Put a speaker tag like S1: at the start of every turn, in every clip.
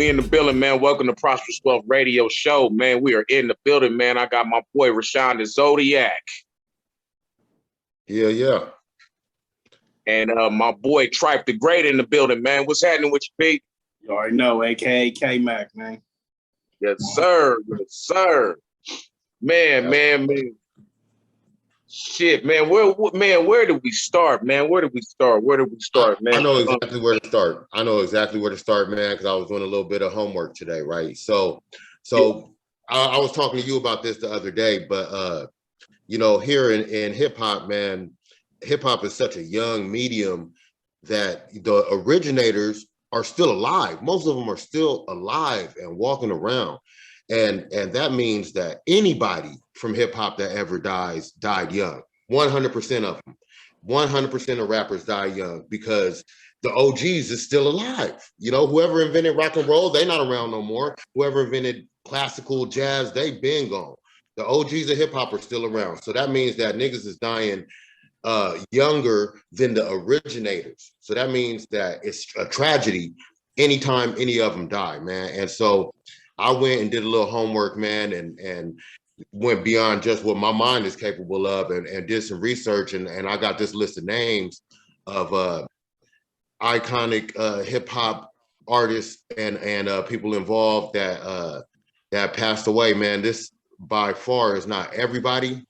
S1: We in the building, man. Welcome to Prosperous Wealth Radio Show, man. We are in the building, man. I got my boy Raashan, the ZodiaK.
S2: Yeah.
S1: And my boy Trife, the Great, in the building, man. What's happening with you, Pete?
S3: You already know, aka K-Mac, man.
S1: Yes, sir. Yes, sir. Man. Shit, man. Where do we start, man? Where do we start, man?
S2: I know exactly where to start. Man, because I was doing a little bit of homework today, right? So I was talking to you about this the other day, but here in hip hop, man, hip hop is such a young medium that the originators are still alive. Most of them are still alive and walking around. And that means that anybody from hip hop that ever died young. 100% of them. 100% of rappers die young because the OGs is still alive. Whoever invented rock and roll, they not around no more. Whoever invented classical jazz, they been gone. The OGs of hip hop are still around. So that means that niggas is dying younger than the originators. So that means that it's a tragedy anytime any of them die, man. And so I went and did a little homework, man, and went beyond just what my mind is capable of and did some research. And I got this list of names of iconic hip hop artists and people involved that passed away, man. This by far is not everybody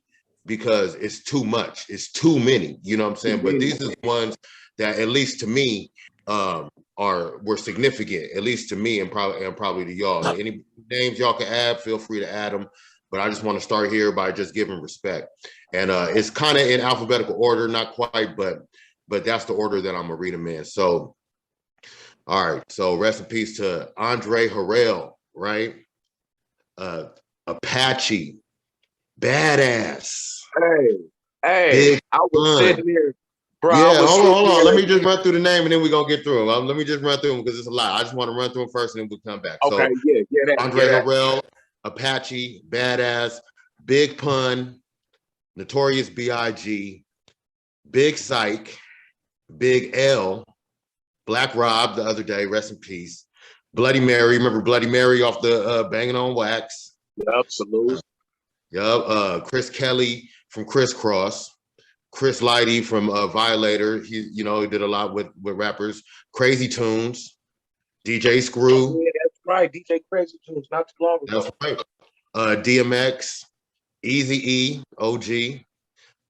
S2: because it's too much. It's too many, you know what I'm saying? But these are the ones that, at least to me, were significant, at least to me and probably to y'all. Any names y'all can add, feel free to add them. But I just want to start here by just giving respect. And it's kind of in alphabetical order, not quite, but that's the order that I'm gonna read them in. So, all right. So rest in peace to Andre Harrell, right? Apache, badass.
S1: Hey, I was sitting here, bro.
S2: Yeah, hold on. Let me just run through the name and then we're gonna get through them. Let me just run through them because it's a lot. I just want to run through them first and then we'll come back.
S1: Okay,
S2: so, Andre Harrell, Apache, Badass, Big Pun, Notorious B.I.G., Big Psych, Big L, Black Rob the other day, rest in peace. Bloody Mary, remember Bloody Mary off the Banging on Wax?
S1: Absolutely.
S2: Chris Kelly from Crisscross, Chris Lighty from Violator. He did a lot with rappers. Crazy Tunes, DJ Screw.
S1: Oh, yeah, that's right, DJ Crazy Tunes, not too long ago.
S2: That's right. DMX, Eazy-E, OG,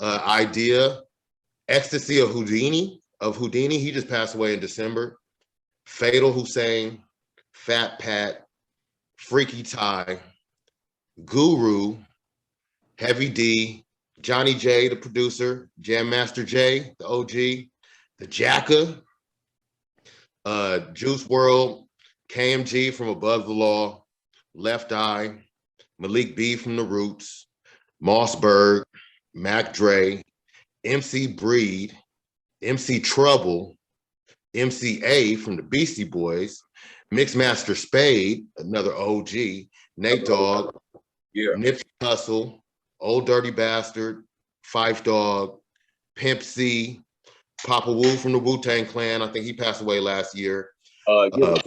S2: Idea, Ecstasy of Houdini. He just passed away in December. Fatal Hussein, Fat Pat, Freaky Ty, Guru, Heavy D, Johnny J, the producer, Jam Master J, the OG, the Jacka, Juice WRLD, KMG from Above the Law, Left Eye, Malik B from The Roots, Mossberg, Mac Dre, MC Breed, MC Trouble, MC-A from the Beastie Boys, Mixmaster Spade, another OG, Nate Dogg, Nipsey Hussle, Old Dirty Bastard, Phife Dawg, Pimp C, Papa Wu from the Wu-Tang Clan. I think he passed away last year. Yep.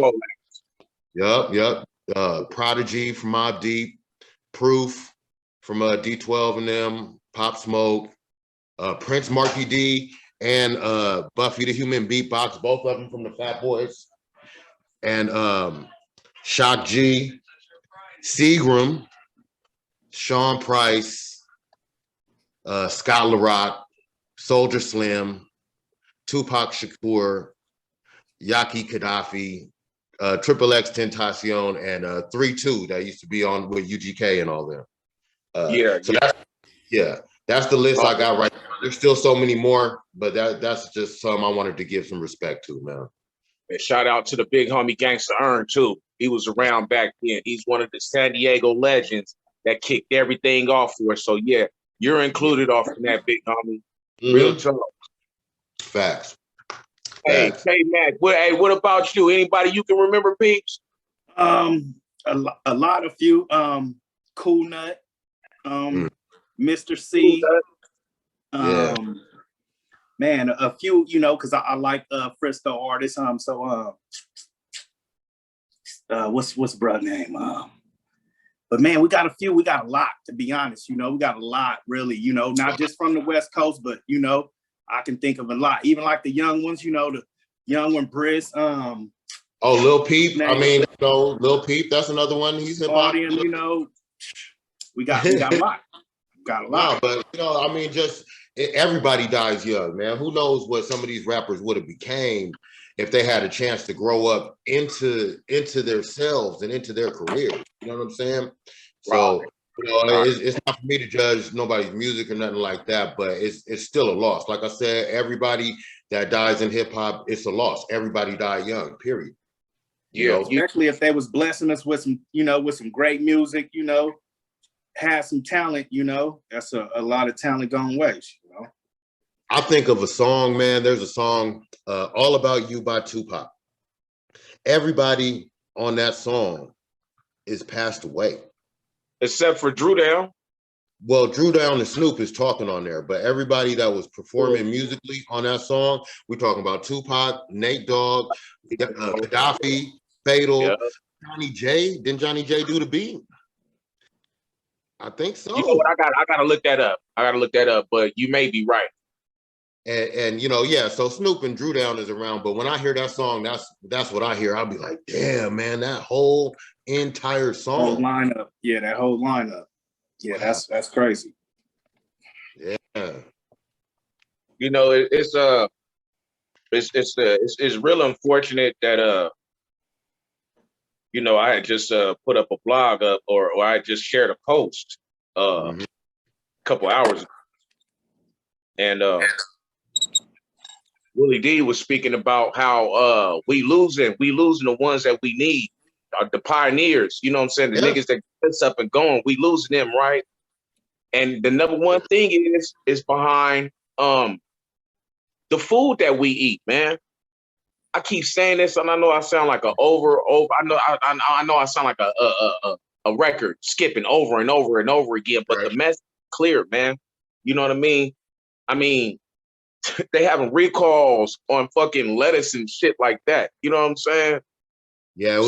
S2: Prodigy from Mobb Deep, Proof from D12 and them, Pop Smoke, Prince Marky D, and Buffy the Human Beatbox, both of them from the Fat Boys. And Shock G, Seagram, Sean Price, Scott LaRock, Soldier Slim, Tupac Shakur, Yaki Gaddafi, Triple X Tentacion, and 3-2 that used to be on with UGK and all them. That's the list I got right now. There's still so many more, but that's just some I wanted to give some respect to, man.
S1: And shout out to the big homie Gangsta Earn too. He was around back then. He's one of the San Diego legends that kicked everything off for us. So yeah, you're included off in that, big homie. Real talk.
S2: Facts.
S1: Hey, Mac. What about you? Anybody you can remember, peeps?
S3: A lot of few. Cool Nut, Mr. C. Man, a few, because I like Frisco artists. what's brother name? But man, we got a lot, to be honest. You know, we got a lot, really, you know, not just from the West Coast, but you know, I can think of a lot. Even like the young ones, you know, the young one Briss,
S2: Oh, Lil Peep. I mean, you know, Lil Peep, that's another one. He's hip hop.
S3: you know, we got a lot. Got a lot.
S2: No, but you know, I mean, just everybody dies young, man. Who knows what some of these rappers would have became if they had a chance to grow up into themselves and into their careers. You know what I'm saying? So, you know, it's not for me to judge nobody's music or nothing like that, but it's still a loss. Like I said, everybody that dies in hip hop, it's a loss. Everybody died young, period. You know?
S3: Especially if they was blessing us with some, you know, with some great music, you know, had some talent, you know, that's a lot of talent gone waste, you know.
S2: I think of a song, man. There's a song, All About You by Tupac. Everybody on that song is passed away.
S1: Except for Drew Down.
S2: Well, Drew Down and Snoop is talking on there, but everybody that was performing musically on that song, we're talking about Tupac, Nate Dogg, Gaddafi, Fatal, Johnny J. Didn't Johnny J do the beat? I think so.
S1: You know what? I gotta look that up. But you may be right.
S2: And you know, yeah. So Snoop and Drew Down is around, but when I hear that song, that's what I hear. I'll be like, damn, man, that whole entire song,
S3: whole lineup. Yeah, that whole lineup. Yeah, wow. That's crazy.
S2: Yeah.
S1: You know, it's real unfortunate that you know, I had just put up a blog up or I just shared a post a couple hours ago. And Willie D was speaking about how we losing the ones that we need, the pioneers, you know what I'm saying? The niggas that get us up and going, we losing them, right? And the number one thing is behind the food that we eat, man. I keep saying this, and I know I sound like I know I sound like a record skipping over and over and over again, but the message is clear, man. You know what I mean? I mean, they having recalls on fucking lettuce and shit like that. You know what I'm saying?
S2: Yeah, it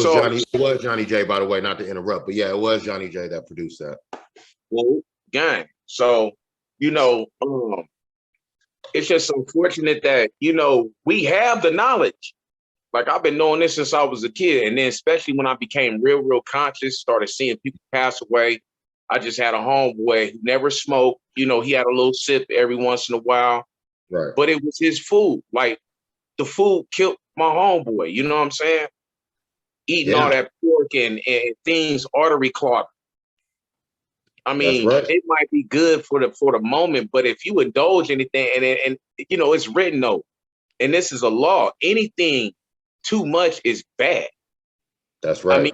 S2: was Johnny J, by the way, not to interrupt, but yeah, it was Johnny J that produced that.
S1: Well, gang. So, you know, it's just unfortunate that, you know, we have the knowledge. Like, I've been knowing this since I was a kid. And then especially when I became real conscious, started seeing people pass away. I just had a homeboy who never smoked. You know, he had a little sip every once in a while.
S2: Right.
S1: But it was his food. Like, the food killed my homeboy. You know what I'm saying? Eating all that pork and things artery clogged. I mean, it might be good for the moment, but if you indulge anything, and you know, it's written though, and this is a law, anything too much is bad.
S2: That's right.
S1: I mean,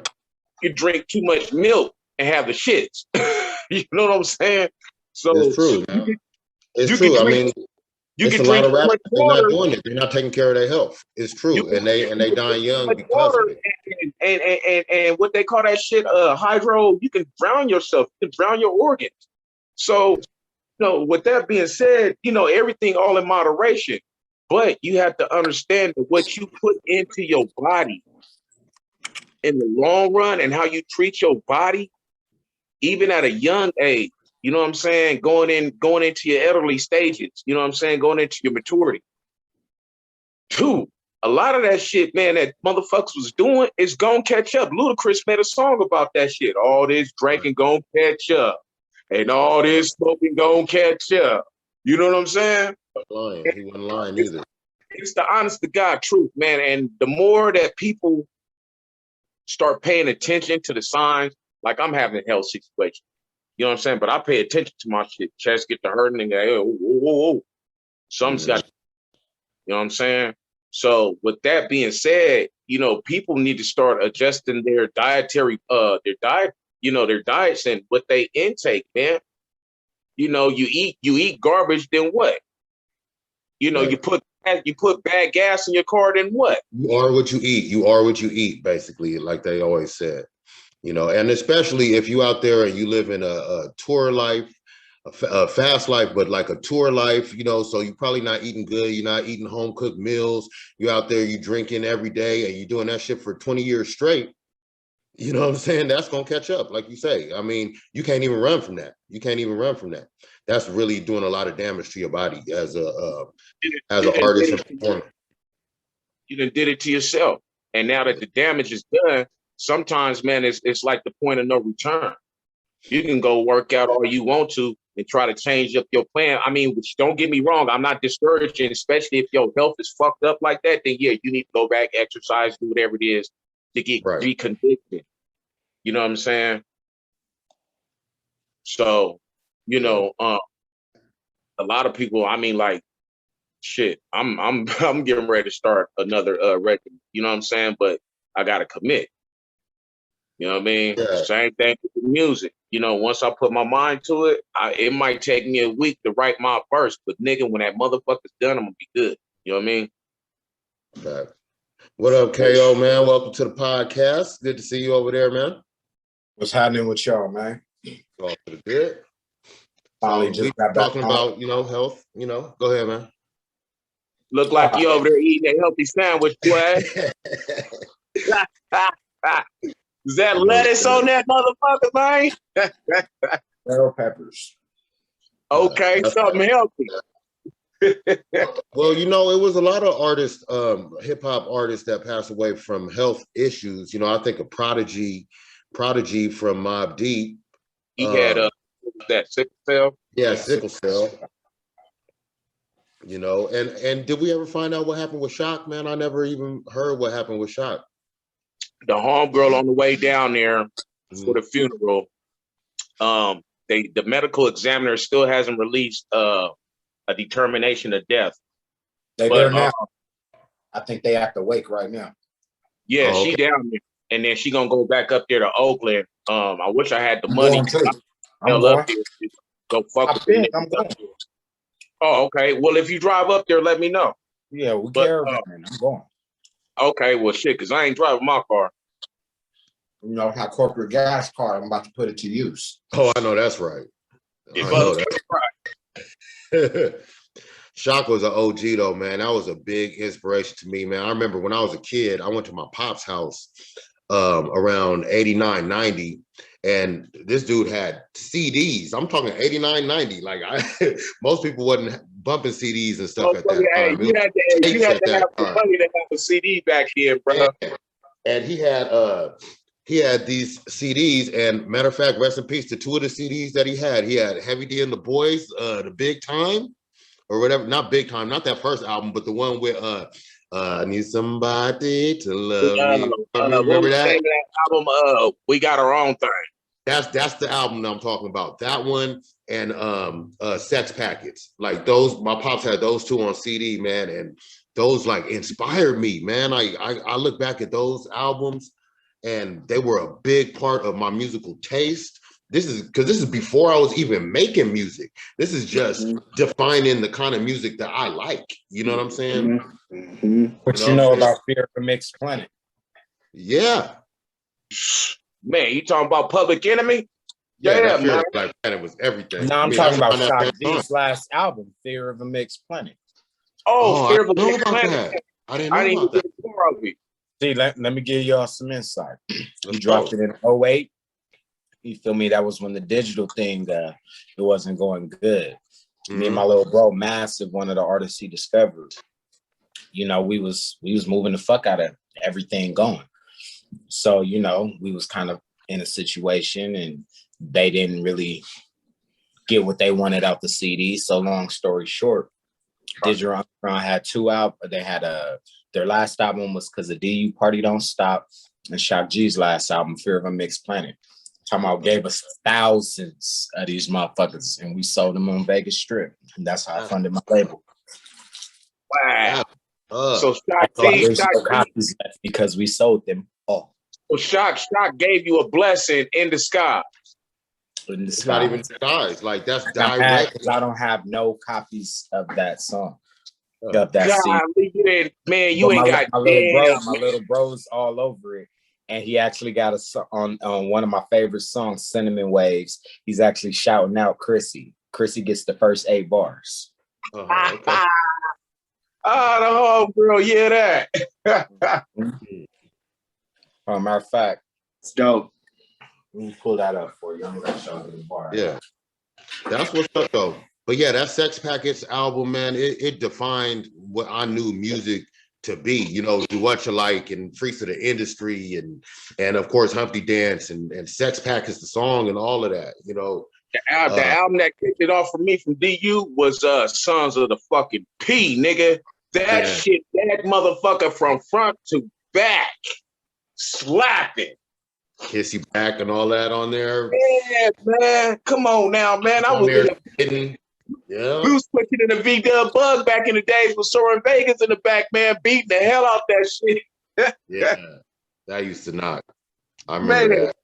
S1: you drink too much milk and have the shits. You know what I'm saying? So
S2: it's true. It's true. I mean, it's a lot of rappers not doing it. They're not taking care of their health. It's true, and they dying young because of it.
S1: And what they call that shit, hydro. You can drown yourself. You can drown your organs. So, you know, with that being said, you know, everything all in moderation. But you have to understand that what you put into your body in the long run and how you treat your body, even at a young age. You know what I'm saying? Going into your elderly stages, you know what I'm saying? Going into your maturity. Two, a lot of that shit, man, that motherfuckers was doing is gonna catch up. Ludacris made a song about that shit. All this drinking gonna catch up. And all this smoking gonna catch up. You know what I'm saying?
S2: He wasn't lying either.
S1: It's the honest to God truth, man. And the more that people start paying attention to the signs, like I'm having a health situation. You know what I'm saying? But I pay attention to my shit. Chest get to hurting and go, whoa. Something's got, you know what I'm saying? So with that being said, you know, people need to start adjusting their dietary, their diets and what they intake, man. You know, you eat garbage, then what? You know, you put bad gas in your car, then what?
S2: You are what you eat. You are what you eat, basically, like they always said. You know, and especially if you out there and you live in a tour life, a fast life, but like a tour life, you know, so you're probably not eating good. You're not eating home cooked meals. You're out there, you drinking every day and you're doing that shit for 20 years straight. You know what I'm saying? That's gonna catch up, like you say. I mean, you can't even run from that. You can't even run from that. That's really doing a lot of damage to your body as an artist and performer.
S1: You done did it to yourself. And now that the damage is done, sometimes, man, it's like the point of no return. You can go work out all you want to and try to change up your plan. I mean, which, don't get me wrong, I'm not discouraging, especially if your health is fucked up like that, then yeah, you need to go back, exercise, do whatever it is to get reconditioned. You know what I'm saying? So, you know, a lot of people, I mean, like, shit, I'm getting ready to start another record. You know what I'm saying? But I gotta commit. You know what I mean?
S2: Yeah.
S1: Same thing with the music. You know, once I put my mind to it, it might take me a week to write my verse, but nigga, when that motherfucker's done, I'm gonna be good. You know what I mean?
S2: Okay. What up, Kayo, man? Welcome to the podcast. Good to see you over there, man.
S4: What's happening with y'all, man?
S2: All for the good.
S4: Finally,
S2: So we talking about, you know, health. You know, go ahead, man.
S1: Look like you over there eating a healthy sandwich, boy. Is that lettuce on that motherfucker, man?
S4: Bell peppers.
S1: Okay, something healthy.
S2: Well, you know, it was a lot of artists, hip hop artists that passed away from health issues. You know, I think of Prodigy from Mobb Deep.
S1: He had that sickle cell.
S2: Yeah, sickle cell. You know, and did we ever find out what happened with Shock, man? I never even heard what happened with Shock.
S1: The homegirl on the way down there for the funeral, the medical examiner still hasn't released a determination of death.
S4: They there now. I think they have to wake right now.
S1: Yeah, she down there, and then she gonna go back up there to Oakland. I wish I had the money.
S4: I'm going.
S1: Up there to go fuck with them.
S4: I'm going.
S1: Oh, okay. Well, if you drive up there, let me know.
S4: Yeah, we care about it. I'm going.
S1: Okay, well, shit, because I ain't driving my car.
S4: You know, my corporate gas card, I'm about to put it to use.
S2: Oh, I know that's right. I know that's right. Shock was an OG though, man. That was a big inspiration to me, man. I remember when I was a kid, I went to my pop's house around 89, 90, and this dude had CDs. I'm talking 89, 90. Like most people wasn't bumping CDs and stuff at that time.
S1: You had to have the money to have a CD back then, bro.
S2: And he had these CDs, and matter of fact, rest in peace to two of the CDs that he had. He had Heavy D and the Boys, the Big Time, or whatever. Not Big Time, not that first album, but the one with I Need Somebody to Love Me. Remember that?
S1: Album, We Got Our Own Thing.
S2: That's the album that I'm talking about. That one and Sex Packets. Like those, my pops had those two on CD, man, and those like inspired me, man. I look back at those albums, and they were a big part of my musical taste. This is before I was even making music. This is just defining the kind of music that I like. You know what I'm saying?
S4: What you know about Fear of a Mixed Planet?
S2: Yeah.
S1: Man, you talking about Public Enemy?
S2: Yeah, man. Black Planet was everything.
S4: No, I'm talking about Shock G's last album, Fear of a Mixed Planet.
S1: Oh, Fear of a Mixed Planet.
S2: I didn't know about that.
S4: See, let me give y'all some insight. He dropped it in 2008. You feel me? That was when the digital thing, it wasn't going good. Me and my little bro, Massive, one of the artists he discovered, you know, we was moving the fuck out of everything going. So, you know, we was kind of in a situation, and they didn't really get what they wanted out the CD. So long story short, Digital Underground had two albums. They had their last album was Cause the DU Party Don't Stop, and Shock G's last album, Fear of a Mixed Planet. Talking about gave us thousands of these motherfuckers, and we sold them on Vegas Strip. And that's how I funded my label.
S1: Wow. So Shock
S4: copies left because we sold them all.
S1: So Shock gave you a blessing in disguise.
S2: It's not even disguise. Like that's direct.
S4: I don't have no copies of that song. Of that
S1: CD. Man, you ain't got
S4: my little bro's all over it. And he actually got a song on one of my favorite songs, Cinnamon Waves. He's actually shouting out Chrissy. Chrissy gets the first 8 bars.
S2: Okay.
S1: The whole girl, yeah, that.
S4: Matter of fact,
S3: Dope.
S4: Let me pull that up for you. I'm gonna show you the bar.
S2: Yeah, that's what's up though. But yeah, that Sex Packets album, man, it defined what I knew music to be. You know, Do What You Like and Freaks of the Industry and of course Humpty Dance and Sex Packets, the song and all of that. You know,
S1: The album that kicked it off for me from DU was Sons of the fucking P, nigga. That shit, that motherfucker from front to back, slapping.
S2: Kiss You Back and all that on there.
S1: Yeah, man. Come on now, man. I was
S2: in yeah.
S1: We was pushing in the V-Dub Bug back in the days with Soren Vegas in the back, man, beating the hell out that shit.
S2: Yeah, that used to knock. I remember that.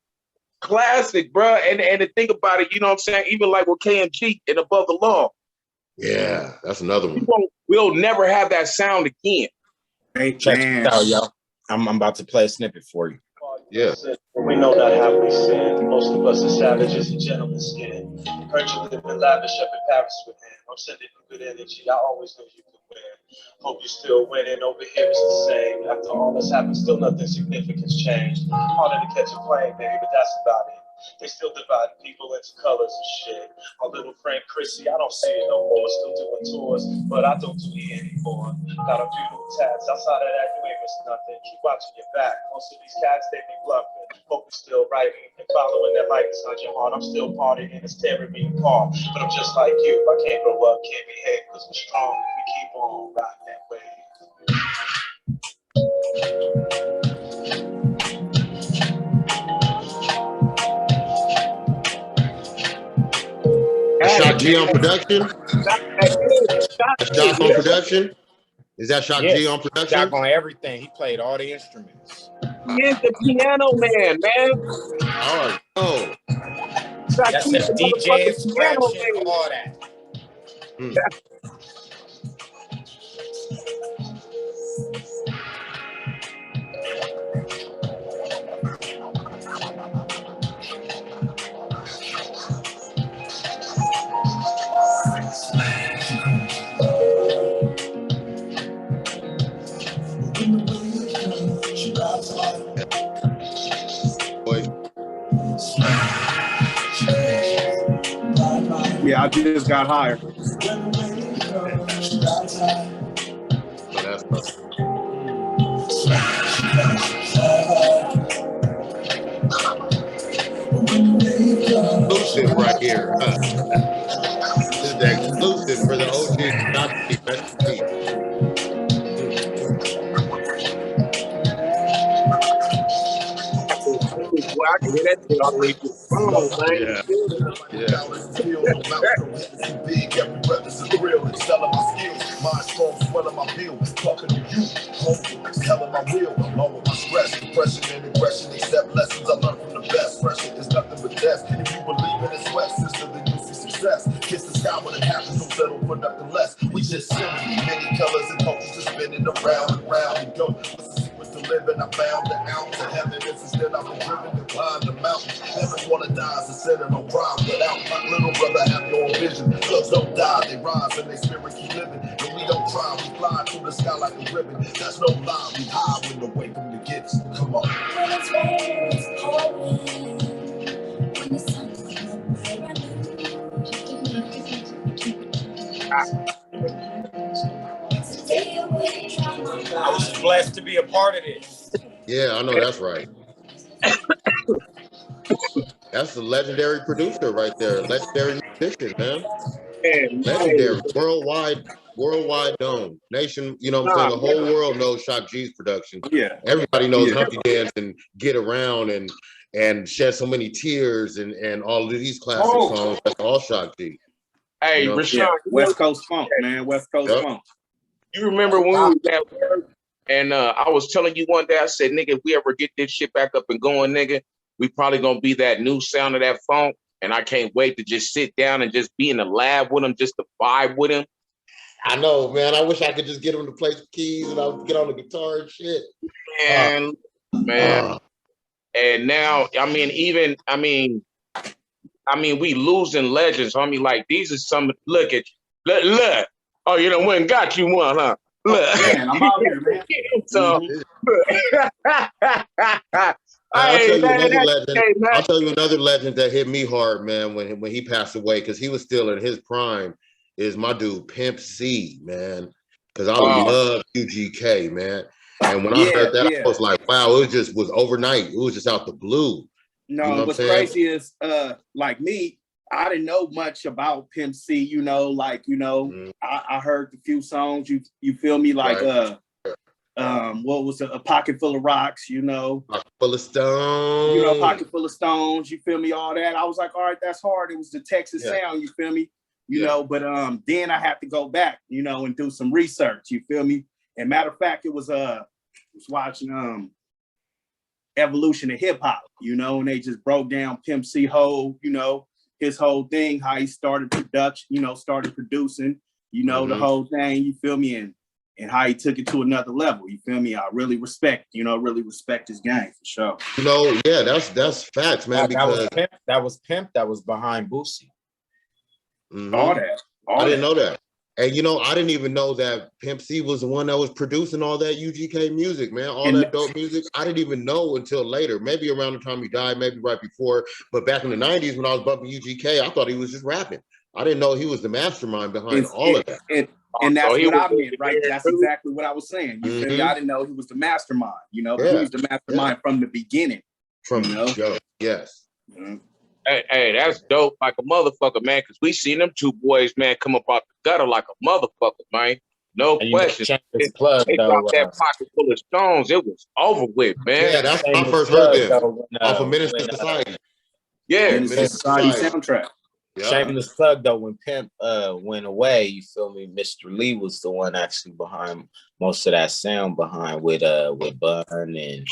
S1: Classic, bro. And to think about it, you know what I'm saying? Even like with KMG and Above the Law.
S2: Yeah, that's another one.
S1: We'll never have that sound again.
S3: Hey,
S4: check it out, yo. I'm about to play a snippet for you.
S2: Yeah.
S5: We know not how we sin. Most of us are savages and gentlemen skin. Heard you live in lavish up in Paris with him. I'm sending you good energy. I always knew you could win. Hope you're still winning. Over here it's the same. After all this happened, still nothing significant's changed. Harder to catch a plane, baby, but that's about it. They still divide people into colors and shit. My little friend Chrissy, I don't see it no more. Still doing tours, but I don't do it anymore. Got a few little tats. Outside of that, you ain't missing nothing. Keep watching your back. Most of these cats, they be bluffing. Hope you're still writing and following that light inside your heart. I'm still partying and it's tearing me apart. But I'm just like you. I can't grow up, can't behave, because we're strong. We keep on riding that way.
S2: Shock G on production? Shock on production? Is that Shock G on production?
S4: Shock on everything. He played all the instruments.
S1: He is the piano man, man.
S2: Oh.
S4: That's his DJ, scratching, all that.
S3: Yeah, I just got hired.
S2: Exclusive right here. This is the exclusive for the OG. Not the best.
S1: I can hear that shit all the way through the phone, man.
S6: Big, every brother's a thrill. It's selling my skills. My strong, swelling my bills. Talking to you, home, telling my will. Along with my stress, depression and aggression. Accept lessons I learned from the best. Pressure is nothing but death. If you believe in a sweat system, then you see success. Kiss the sky when it happens. Don't settle for nothing less. We just symphony, many colors and cultures are spinning around and round and go. Living, I found the ounce of heaven. Instead, I've been driven to climb the mountain. Never wanna die as a sinner, no crime without my little brother have your own vision. Thugs don't die, they rise and they spirit keep living. And we don't try, we fly through the sky like a ribbon. That's no lie, we hide when the way from the gets. Come on.
S7: When it's raining, it's pouring. When the sun's
S4: I was blessed to be a part of this.
S2: Yeah, I know that's right. That's the legendary producer right there. Legendary musician, man. Legendary, worldwide known. Nation, you know what I'm saying? The whole world knows Shock G's production.
S3: Yeah.
S2: Everybody knows Humpty Dance and Get Around and Shed So Many Tears and all of these classic songs. That's all Shock G.
S1: Hey,
S2: you know?
S1: Raashan,
S3: West Coast Funk, man. West Coast Funk.
S1: You remember when we was at work and I was telling you one day, I said, nigga, if we ever get this shit back up and going, nigga, we probably gonna be that new sound of that funk. And I can't wait to just sit down and just be in the lab with him, just to vibe with him.
S2: I know, man. I wish I could just get him to play some keys and I'll get on the guitar and shit.
S1: Man. And now, we losing legends. I mean, like, these are some, look. Oh, you know, went and got you one, huh? Look.
S3: Man, I'm out here, man.
S1: So,
S2: I'll
S1: Hey,
S2: tell you
S1: man,
S2: another
S1: that's
S2: legend.
S1: okay, man.
S2: I'll tell you another legend that hit me hard, man, when he passed away, because he was still in his prime, is my dude Pimp C, man. Because I love UGK, man. And when I heard that, I was like, wow, it just was overnight. It was just out the blue.
S3: No,
S2: you know
S3: what's crazy is like me, I didn't know much about Pimp C, you know, like, you know, I heard a few songs, you feel me, like what was it, A Pocket Full of Rocks, you know.
S2: Pocket Full of Stones.
S3: You know, Pocket Full of Stones, you feel me, all that. I was like, all right, that's hard. It was the Texas sound, you feel me? You know, but then I had to go back, you know, and do some research, you feel me? And matter of fact, it was watching Evolution of Hip Hop, you know, and they just broke down Pimp C whole, you know, his whole thing, how he started production, you know, started producing, you know, the whole thing, you feel me, and how he took it to another level, you feel me? I really respect his game for sure.
S2: You know, yeah, that's facts, man. Because
S4: that was Pimp that was behind Boosie.
S3: All that.
S2: I didn't know that. And you know, I didn't even know that Pimp C was the one that was producing all that UGK music, man. All that dope music. I didn't even know until later, maybe around the time he died, maybe right before. But back in the 90s when I was bumping UGK, I thought he was just rapping. I didn't know he was the mastermind behind all of that.
S3: And that's what I meant, right? That's exactly what I was saying. You feel me? I didn't know he was the mastermind, you know, but he was the mastermind from the beginning.
S2: From
S3: you know?
S2: Yes.
S1: Hey, that's dope like a motherfucker, man, because we seen them two boys, man, come up out the gutter like a motherfucker, man. No question. They dropped that Pocket Full of Stones. It was over with, man.
S2: Yeah, that's when I first heard them. Off of Minister Society.
S1: Yeah.
S3: Minister Society soundtrack.
S4: Yeah. Shameless plug though, when Pimp went away, you feel me? Mr. Lee was the one actually behind most of that sound behind with Bun and you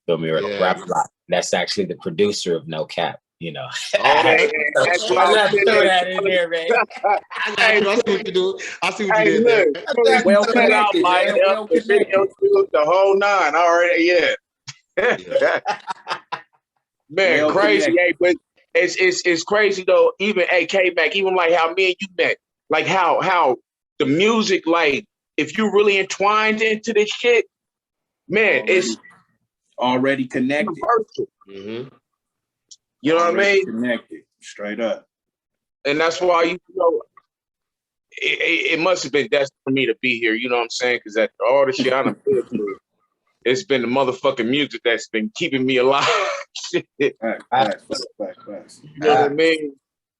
S4: feel me, Rap Block. That's actually the producer of No Cap, you know.
S1: Okay, that's what I was
S4: throw that in there, man.
S2: I see what you do. I see what you did there.
S3: Well connected, man. Well connected.
S1: The whole nine already, yeah. Man, well crazy, hey, but it's crazy though. Even AK back, even like how me and you met, like how the music, like if you really entwined into this shit, man, it's
S3: already connected.
S1: You know what I mean?
S3: Connected, straight up.
S1: And that's why you know it must have been destined for me to be here. You know what I'm saying? Because after all the shit I've been through, it's been the motherfucking music that's been keeping me alive. Shit.
S3: Facts.
S1: You know what I mean?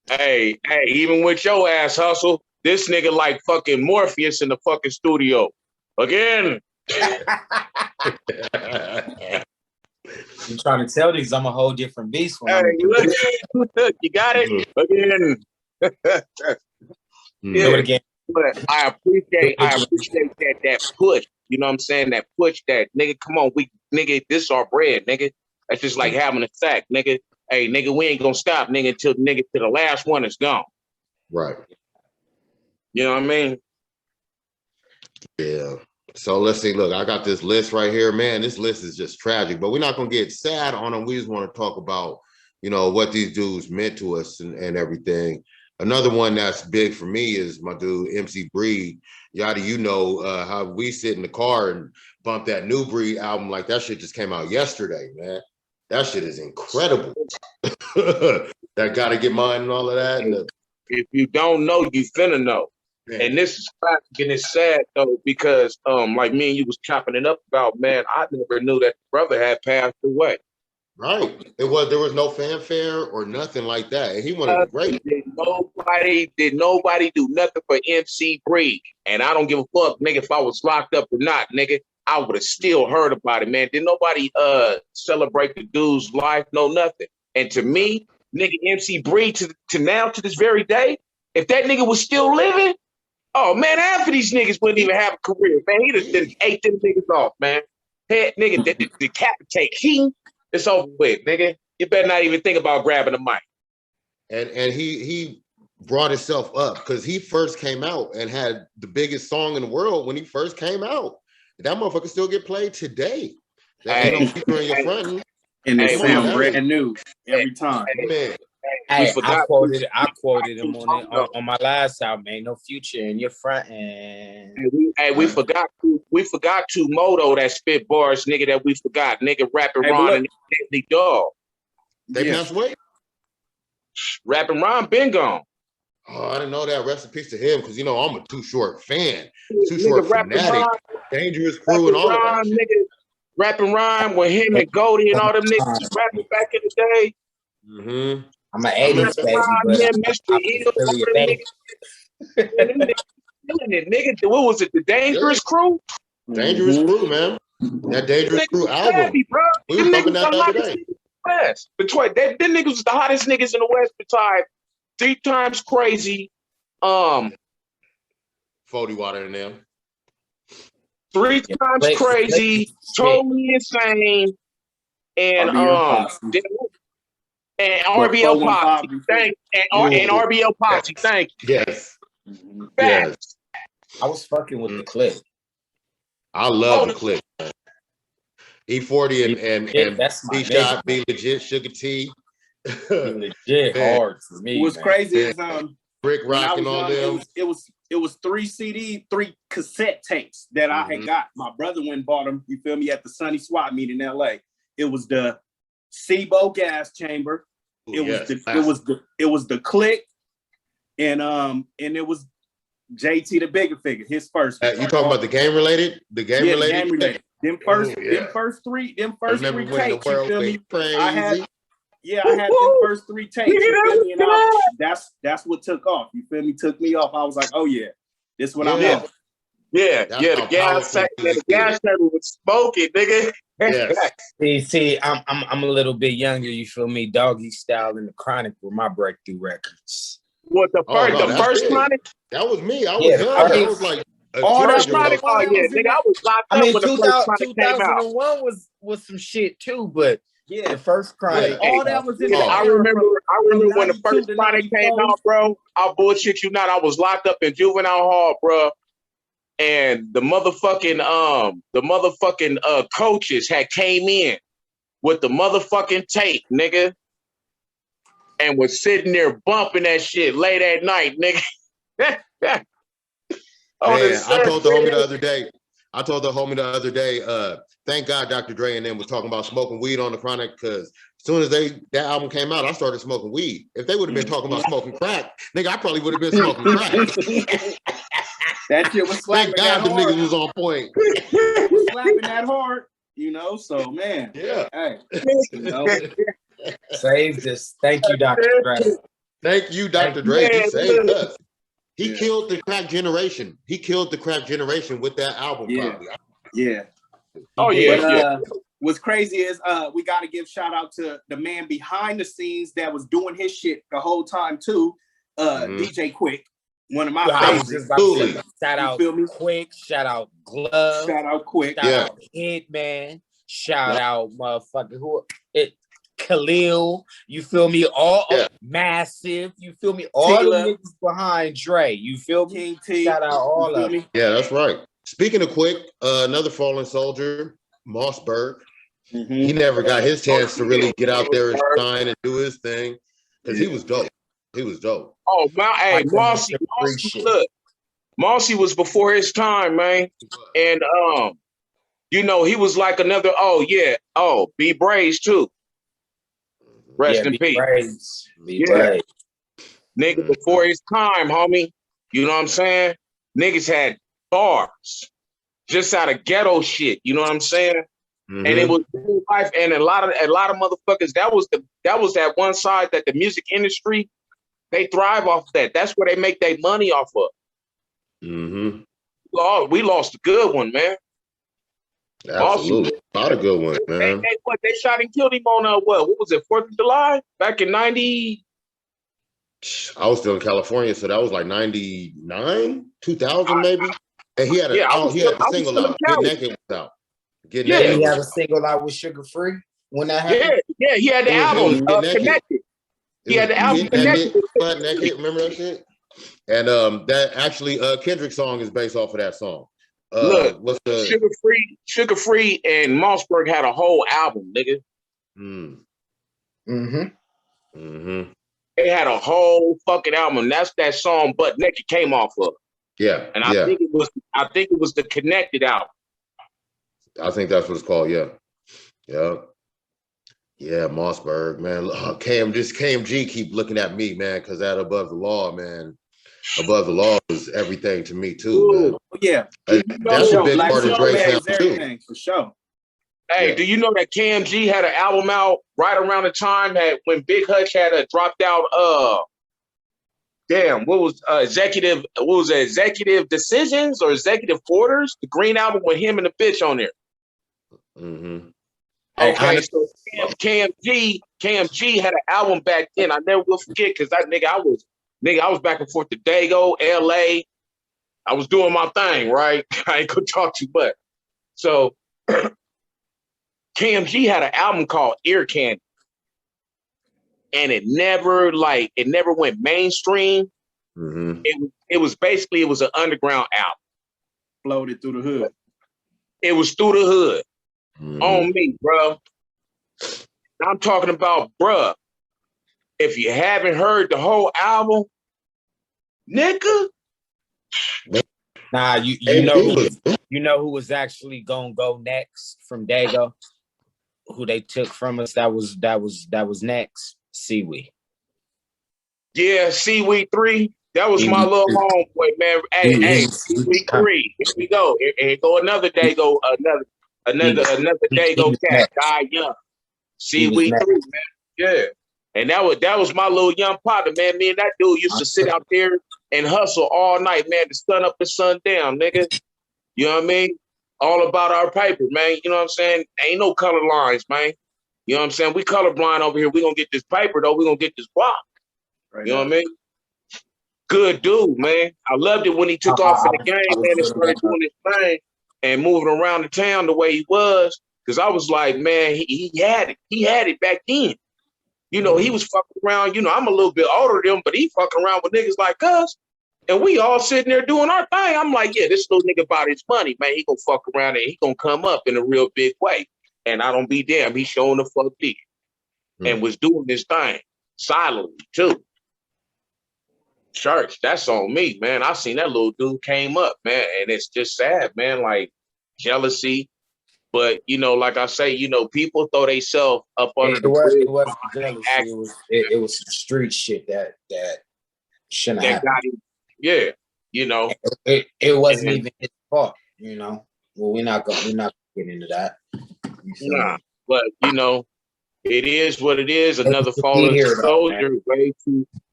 S1: Hey, even with your ass hustle, this nigga like fucking Morpheus in the fucking studio. Again.
S4: I'm trying to tell these I'm a whole different beast. When
S1: look, you got it? Again.
S4: Yeah.
S1: But I appreciate that push. You know what I'm saying? That push, that nigga, come on, this our bread, nigga. That's just like having a sack, nigga. Hey, nigga, we ain't gonna stop, nigga, till the last one is gone.
S2: Right.
S1: You know what I mean?
S2: Yeah. So let's see. Look, I got this list right here, man. This list is just tragic, but we're not gonna get sad on them. We just want to talk about, you know, what these dudes meant to us and everything. Another one that's big for me is my dude MC Breed. Yadie, you know how we sit in the car and bump that New Breed album like that shit just came out yesterday, man. That shit is incredible. That Gotta Get Mine and all of that.
S1: If you don't know, you finna know. Man. And this is classic and it's sad though, because like me and you was chopping it up about, man, I never knew that the brother had passed away.
S2: Right. There was no fanfare or nothing like that. And he wanted great.
S1: Did nobody do nothing for MC Breed. And I don't give a fuck, nigga, if I was locked up or not, nigga. I would have still heard about it, man. Did nobody celebrate the dude's life? No, nothing. And to me, nigga, MC Breed to now, to this very day, if that nigga was still living, oh man, half of these niggas wouldn't even have a career, man. He'd have ate them niggas off, man. Head nigga, decapitate King. It's over with, nigga. You better not even think about grabbing the mic.
S2: And he brought himself up because he first came out and had the biggest song in the world when he first came out. That motherfucker still get played today. That ain't no speaker in your front.
S3: And they sound brand new every time.
S2: Man.
S1: We
S4: Hey,
S1: forgot.
S4: I quoted him on my last album. Ain't no future in your front end.
S1: We forgot to Moto that spit bars, nigga, that we forgot. Nigga rapping Ron and Deadly Dog.
S2: They passed away?
S1: Rapping Ron been gone.
S2: Oh, I didn't know that. Rest in peace to him, because you know I'm a Too Short fan. Too
S1: Nigga,
S2: Short fanatic, Dangerous Crew, and all of that.
S1: Nigga, rapping Ron with him and Goldie and all them niggas was rapping back in the day.
S2: Mm-hmm.
S4: I'm an 80s baby, but
S1: Mr. Hill, nigga. What was it? The Dangerous Crew?
S2: Dangerous Crew, man. That Dangerous Crew album.
S1: Heavy, bro.
S2: We were bumping that the other day.
S1: West. Between them niggas was the hottest niggas in the West besides 3 Times Crazy.
S2: 40 Water and them.
S1: 3 Times Crazy, Totally Insane, and RBL Posse. And RBL Posse. Thank you.
S2: Yes. Yes.
S4: I was fucking with the clip.
S2: I love the clip. E40 and B-Shot, Be Legit, Sugar T.
S4: Legit hard for me.
S3: What's crazy is
S2: Brick Rockin' on them.
S3: It was 3 cassette tapes that I had got. My brother went and bought them, you feel me, at the Sunny Swap meet in LA. It was the SIBO Gas Chamber. It was the Click, and it was JT the Bigger Figure, his first.
S2: You talking about the game related? The game related?
S3: Them first three tapes, you feel me? I had them first 3 tapes, you feel me? And that's what took off. You feel me? Took me off. I was like, oh yeah, this is what I'm on.
S1: Yeah, the gas chamber was smoking, nigga.
S2: Yes.
S4: See, I'm a little bit younger, you feel me? Doggy Style and The Chronic were my breakthrough records.
S1: What the first Chronic?
S2: That was me. I was young. That was like
S1: that's Chronic. Oh yeah, nigga, I was locked up when the first Chronic came out.
S4: 2001 was some shit too, but the first Chronic.
S3: All that was in the
S1: I remember when the first Chronic came out, bro. I'll bullshit you not. I was locked up in juvenile hall, bro. And the motherfucking coaches had came in with the motherfucking tape, nigga, and was sitting there bumping that shit late at night, nigga.
S2: I told the homie the other day, thank God Dr. Dre and them was talking about smoking weed on the Chronic, because as soon as that album came out, I started smoking weed. If they would have been talking about smoking crack, nigga, I probably would have been smoking crack.
S3: That shit was slapping.
S2: Thank God the niggas was on point.
S3: Slapping that hard, you know. So man,
S2: yeah.
S3: Hey, you know.
S4: Saved us. Thank you, Dr. Dre.
S2: Thank you, Dr. Dre. He saved us. He killed the crack generation. He killed the crack generation with that album. Probably.
S3: Yeah.
S1: Oh yeah.
S3: What's crazy is we got to give shout out to the man behind the scenes that was doing his shit the whole time too. DJ Quick. One of my favorites.
S4: Shout out Quick, shout out Glove,
S3: shout out Quick,
S4: shout out Hitman, shout out motherfucker Khalil, you feel me? All Massive, you feel me? All the niggas behind Dre, you feel me? Shout out all of them.
S2: Yeah, that's right. Speaking of Quick, another fallen soldier, Mossberg. He never got his chance to really get out there and shine and do his thing, because he was dope. He was dope.
S1: Oh, hey, Mossy, look. Mossy was before his time, man. And you know, he was like another, B Braves too. Rest in peace.
S4: Braves.
S1: Nigga before his time, homie. You know what I'm saying? Niggas had bars just out of ghetto shit. You know what I'm saying? And it was life. And a lot of motherfuckers, that was that one side that the music industry, they thrive off that. That's where they make their money off of. Oh, we lost a good one, man.
S2: Absolutely. A lot of good ones, man.
S1: They shot and killed him on what was it, 4th of July? Back in 90.
S2: I was still in California, so that was like 99, 2000 maybe. And he had a single out. Get Naked was out.
S4: He had a single out with Sugar Free when that happened.
S1: Yeah, he had the album Connected. He had the album Connected.
S2: Naked, remember that shit? And that actually Kendrick's song is based off of that song.
S1: Look, Sugar Free and Mossberg had a whole album, nigga. They had a whole fucking album. That's that song Butt Naked came off of.
S2: Yeah.
S1: And I think it was the Connected album.
S2: I think that's what it's called. Yeah. Yeah. Yeah, Mossberg, man. KMG keep looking at me, man, because that Above the Law, man. Above the Law is everything to me too, man.
S3: Oh, yeah.
S2: That's a big part of Drake's sound too.
S3: For sure.
S1: Hey, do you know that KMG had an album out right around the time that when Big Hutch had dropped out executive decisions or executive orders, the Green Album with him and the bitch on there.
S2: Mm-hmm.
S1: Okay, so KMG had an album back then. I never will forget because I was back and forth to Dago, LA. I was doing my thing, right? I ain't gonna talk too much. So KMG had an album called Ear Candy. And it never went mainstream.
S2: Mm-hmm.
S1: It was an underground album.
S3: Floated through the hood.
S1: It was through the hood.
S2: Mm-hmm.
S1: On me, bro. I'm talking about, bro. If you haven't heard the whole album, nigga.
S4: Nah, you know who was actually gonna go next from Dago? Who they took from us? That was next. Seaweed.
S1: Yeah, Seaweed 3. That was my little homeboy, man. Hey, Seaweed 3. Here we go. Here go another Dago, another Dago cat, die young. Seaweed 3, man. Yeah. And that was my little young partner, man. Me and that dude used to sit out there and hustle all night, man, to sun up and sun down, nigga. You know what I mean? All about our paper, man. You know what I'm saying? Ain't no color lines, man. You know what I'm saying? We colorblind over here. We gonna get this paper, though. We gonna get this block. Right, you know what I mean? Good dude, man. I loved it when he took off in the game, man, and started doing his thing and moving around the town the way he was. Because I was like, man, he had it. He had it back then. You know, he was fucking around. You know, I'm a little bit older than him, but he fucking around with niggas like us. And we all sitting there doing our thing. I'm like, yeah, this little nigga about his money, man. He gonna fuck around and he gonna come up in a real big way. And I don't be damn, he showing the fuck did. And was doing this thing silently too. Church, that's on me, man. I seen that little dude came up, man. And it's just sad, man. Like jealousy. But, you know, like I say, you know, people throw themselves up under the bridge.
S4: It wasn't jealousy. It was some street shit that shouldn't happen.
S1: Yeah, you know.
S4: It wasn't even his fault, you know. Well, we're not gonna get into that.
S1: Nah, but you know, it is what it is. Another fallen soldier,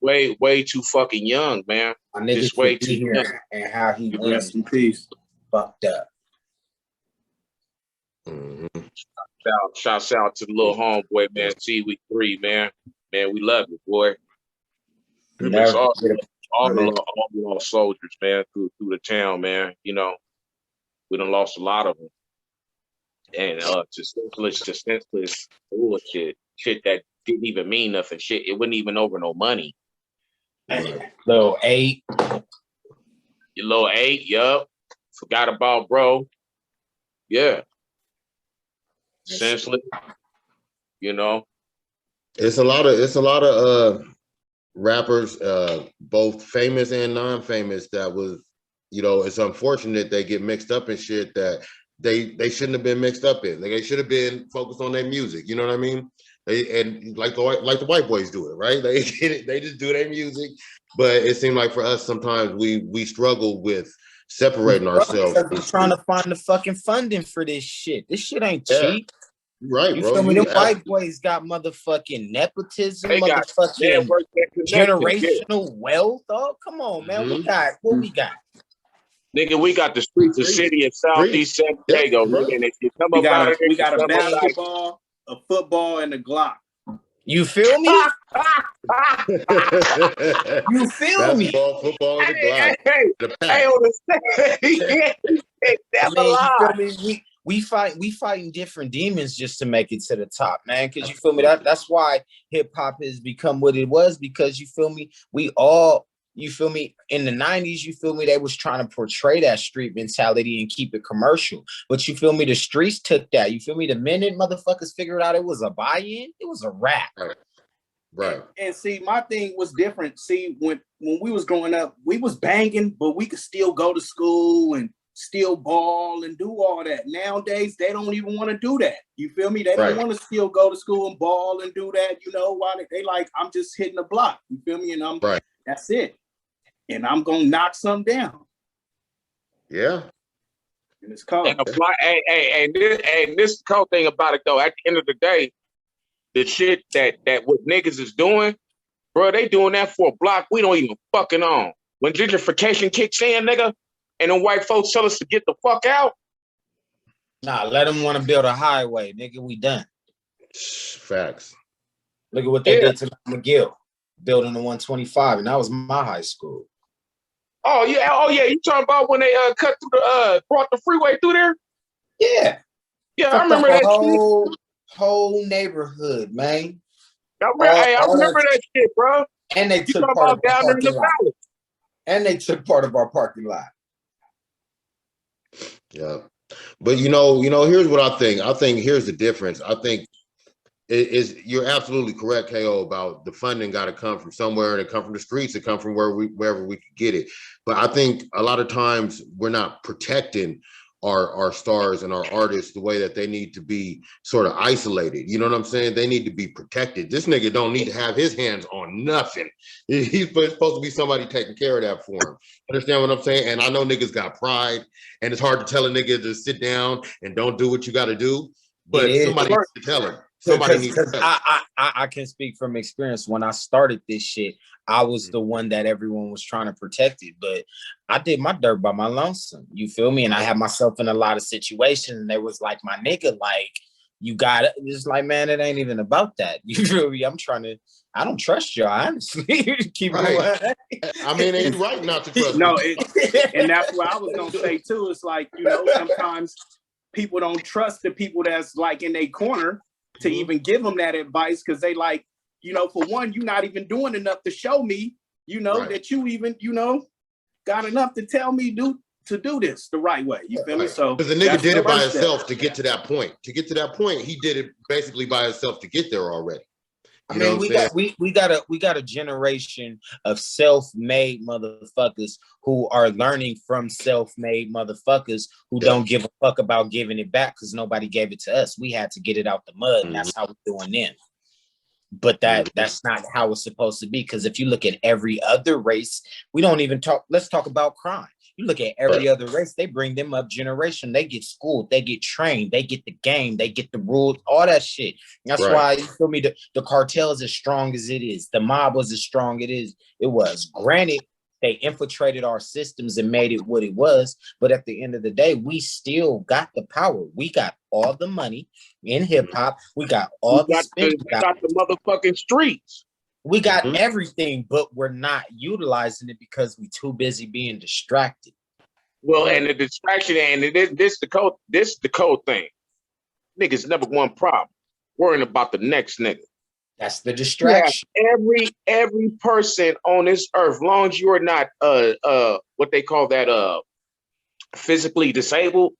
S1: way too fucking young, man. Just way too young.
S4: And how he
S3: rest in peace.
S4: Fucked up.
S2: Mm-hmm.
S1: Shouts out to the little homeboy, man. Seaweed 3, man. Man, we love it, boy. All the soldiers, man, through the town, man. You know, we done lost a lot of them. And to senseless bullshit, shit that didn't even mean nothing. Shit, it wasn't even over no money.
S4: Little 8.
S1: Your little 8, yup. Forgot about bro. Yeah. Senseless. You know.
S2: It's a lot of rappers, both famous and non-famous, that was, you know, it's unfortunate they get mixed up in shit that they shouldn't have been mixed up in. Like, they should have been focused on their music. You know what I mean? And like the white boys do it, right? They just do their music. But it seemed like for us sometimes we struggle with separating ourselves.
S4: We're trying to find the fucking funding for this shit. This shit ain't cheap.
S2: Right,
S4: you
S2: bro.
S4: Feel me? Them white boys got motherfucking nepotism,
S1: they
S4: motherfucking generational wealth. Oh, come on, man. What we got?
S1: Nigga, we got the streets of city in Southeast San Diego. And if you come we got
S3: a basketball, a football, and a Glock.
S4: You feel me? You feel me?
S2: Football, and a Glock.
S1: Hey, on the
S4: We fighting different demons just to make it to the top, man. Because you feel me? That's why hip hop has become what it was. Because you feel me? You feel me? In the 90s, you feel me? They was trying to portray that street mentality and keep it commercial. But you feel me? The streets took that. You feel me? The minute motherfuckers figured out it was a buy-in, it was a wrap.
S2: Right.
S3: And see, my thing was different. See, when we was growing up, we was banging, but we could still go to school and still ball and do all that. Nowadays, they don't even want to do that. You feel me? They don't want to still go to school and ball and do that. You know why? They like, I'm just hitting the block. You feel me? And that's it. And I'm gonna knock some down.
S2: Yeah.
S3: And it's cold.
S1: And this is the cold thing about it though. At the end of the day, the shit that what niggas is doing, bro, they doing that for a block we don't even fucking own. When gentrification kicks in, nigga, and the white folks tell us to get the fuck out.
S4: Nah, let them want to build a highway, nigga. We done.
S2: Facts.
S4: Look at what they did to McGill, building the 125, and that was my high school.
S1: Oh yeah. You talking about when they cut through brought the freeway through there?
S4: Yeah.
S1: Yeah, I remember that
S4: whole neighborhood, man.
S1: I remember that shit, bro.
S4: And they took part of our parking lot. And they took part of our parking lot.
S2: Yeah. But you know, here's what I think. I think here's the difference. I think you're absolutely correct, Kayo, about the funding got to come from somewhere, and it come from the streets, it come from wherever we could get it. But I think a lot of times we're not protecting our stars and our artists the way that they need to be sort of isolated. You know what I'm saying? They need to be protected. This nigga don't need to have his hands on nothing. He's supposed to be somebody taking care of that for him. Understand what I'm saying? And I know niggas got pride, and it's hard to tell a nigga to sit down and don't do what you got to do. But somebody needs to tell him. Somebody needs to tell him.
S4: I can speak from experience. When I started this shit, I was the one that everyone was trying to protect it, but I did my dirt by my lonesome. You feel me? And I had myself in a lot of situations, and they was like, my nigga, like, you got it. It's like, man, it ain't even about that. You feel me? I don't trust y'all, honestly. Keep
S2: right. I mean, ain't right not to trust
S3: No, and that's what I was gonna say too. It's like, you know, sometimes people don't trust the people that's like in their corner to even give them that advice, because they like, you know, for one, you're not even doing enough to show me, you know, that you even, you know, got enough to tell me to do this the right way. You feel me? So
S2: because the nigga did it by himself to get to that point. To get to that point, he did it basically by himself to get there already.
S4: I mean, we got a generation of self-made motherfuckers who are learning from self-made motherfuckers who don't give a fuck about giving it back because nobody gave it to us. We had to get it out the mud, and that's how we're doing it. But that's not how it's supposed to be. Because if you look at every other race, we don't even talk. Let's talk about crime. You look at every other race, they bring them up generation. They get schooled, they get trained, they get the game, they get the rules, all that shit. That's why, you feel me, the cartel is as strong as it is. The mob was as strong as it was. Granted, they infiltrated our systems and made it what it was. But at the end of the day, we still got the power. We got all the money in hip hop. We got all the spin.
S1: We got the motherfucking streets.
S4: We got everything, but we're not utilizing it because we're too busy being distracted.
S1: Well, and the distraction, and this the code thing. Niggas number one problem. Worrying about the next nigga.
S4: That's the distraction.
S1: Every person on this earth, long as you are not what they call that physically disabled,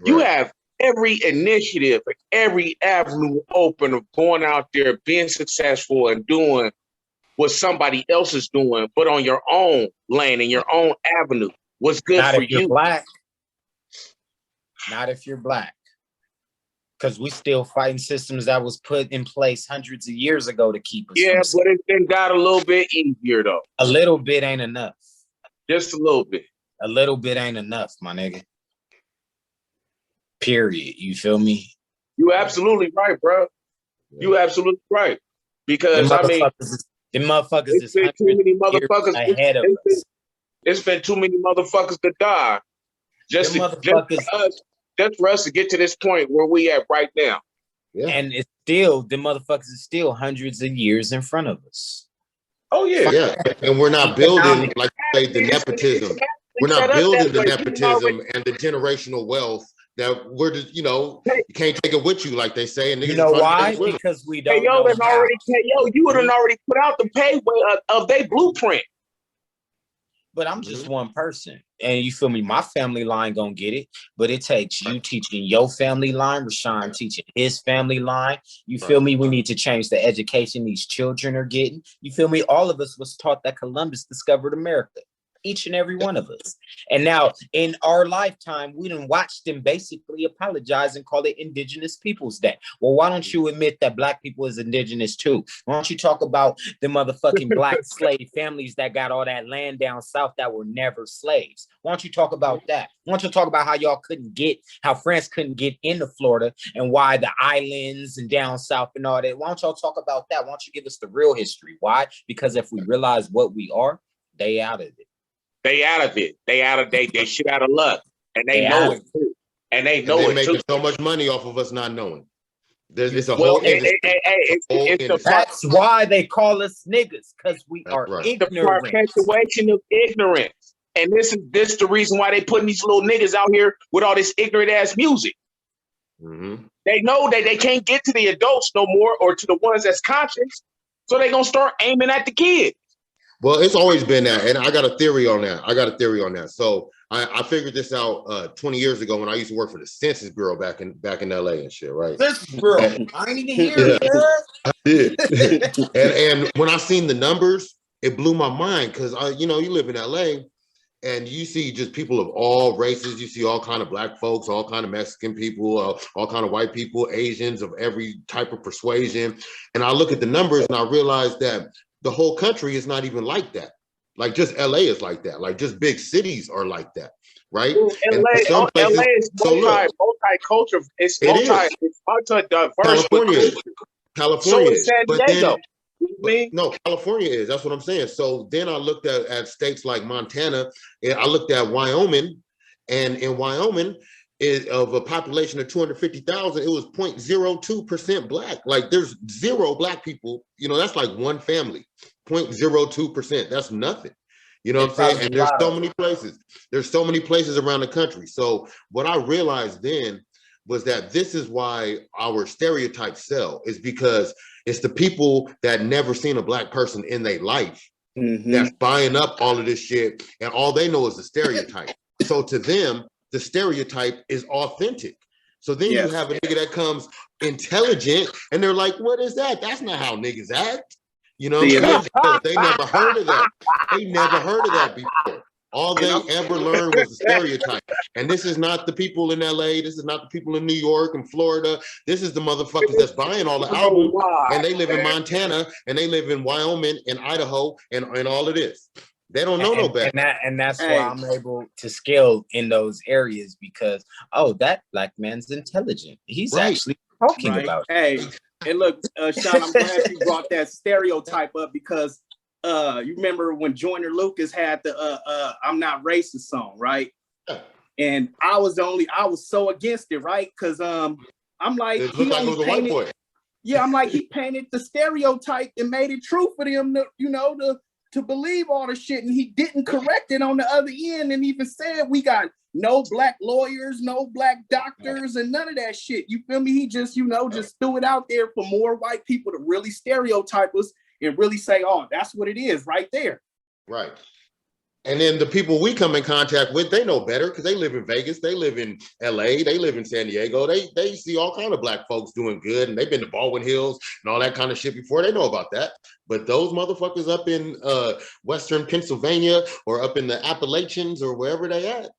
S1: you have every initiative, every avenue open of going out there, being successful and doing what somebody else is doing, but on your own lane and your own avenue. What's good
S4: not
S1: for
S4: if you're
S1: you?
S4: Black. Not if you're Black. Because we still fighting systems that was put in place hundreds of years ago to keep us.
S1: Yeah, but it's been got a little bit easier though.
S4: A little bit ain't enough.
S1: Just a little bit.
S4: A little bit ain't enough, my nigga. Period. You feel me?
S1: You absolutely right, bro. You absolutely right. Because I mean,
S4: the motherfuckers
S1: it's been too many motherfuckers
S4: ahead of us.
S1: It's been too many motherfuckers to die just for us to get to this point where we at right now.
S4: Yeah. And it's still, the motherfuckers is still hundreds of years in front of us.
S1: Oh yeah.
S2: Yeah. And we're not building, like you say, the nepotism. We're not building the nepotism and the generational wealth that we're just, you know, you can't take it with you, like they say. And
S4: you know why? Because we don't know
S1: Kayo, you would have already put out the pay of their blueprint.
S4: But I'm just one person. And you feel me? My family line gonna get it. But it takes you teaching your family line, Raashan teaching his family line. You feel me? We need to change the education these children are getting. You feel me? All of us was taught that Columbus discovered America. Each and every one of us. And now in our lifetime, we done watched them basically apologize and call it Indigenous Peoples Day. Well, why don't you admit that Black people is indigenous too? Why don't you talk about the motherfucking Black slave families that got all that land down south that were never slaves? Why don't you talk about that? Why don't you talk about how y'all couldn't get, how France couldn't get into Florida and why the islands and down south and all that? Why don't y'all talk about that? Why don't you give us the real history? Why? Because if we realize what we are, they out of it.
S1: They out of it. They shit out of luck. And they know it too. And they know it
S2: making
S1: too.
S2: so much money off of us not knowing. It's a whole industry.
S4: That's why they call us niggas, because we are ignorant.
S1: The perpetuation of ignorance. And this is the reason why they putting these little niggas out here with all this ignorant ass music. They know that they can't get to the adults no more or to the ones that's conscious. So they're gonna start aiming at the kids.
S2: Well, it's always been that, and I got a theory on that. So I figured this out 20 years ago when I used to work for the Census Bureau back in LA and shit, right?
S4: Census Bureau, I ain't even hear it.
S2: I did. and when I seen the numbers, it blew my mind because you live in LA and you see just people of all races. You see all kind of Black folks, all kind of Mexican people, all kind of white people, Asians of every type of persuasion. And I look at the numbers and I realize that the whole country is not even like that. Like just LA is like that. Like just big cities are like that, right?
S1: LA is multicultural. It's multi-diverse.
S2: California
S1: is San Diego.
S2: No, California is. That's what I'm saying. So then I looked at states like Montana, and I looked at Wyoming, and in Wyoming, of a population of 250,000, it was 0.02% Black. Like there's 0 Black people. That's like one family. 0.02%. That's nothing. You know what I'm saying? And there's so many places. There's so many places around the country. So what I realized then was that this is why our stereotypes sell, is because it's the people that never seen a Black person in their life that's buying up all of this shit, and all they know is the stereotype. So to them, the stereotype is authentic. So then you have a nigga that comes intelligent and they're like, what is that? That's not how niggas act. You know what I'm saying? Because they never heard of that. They never heard of that before. All they ever learned was the stereotype. And this is not the people in LA. This is not the people in New York and Florida. This is the motherfuckers that's buying all the albums. And they live in Montana and they live in Wyoming and Idaho and all of this. They don't know no better.
S4: And that's why I'm able to scale in those areas, because, that Black man's intelligent. He's actually talking about it.
S3: And look, Sean, I'm glad you brought that stereotype up, because you remember when Joyner Lucas had the I'm Not Racist song, right? And I was so against it, right? Because I'm like,
S2: it looked like it was a white boy.
S3: Yeah, I'm like, he painted the stereotype and made it true for them to believe all the shit, and he didn't correct it on the other end, and even said we got no Black lawyers, no Black doctors, and none of that shit. You feel me? He just, just threw it out there for more white people to really stereotype us and really say, oh, that's what it is right there.
S2: Right. And then the people we come in contact with, they know better because they live in Vegas, they live in LA, they live in San Diego. They see all kind of Black folks doing good, and they've been to Baldwin Hills and all that kind of shit before. They know about that. But those motherfuckers up in Western Pennsylvania or up in the Appalachians or wherever they at,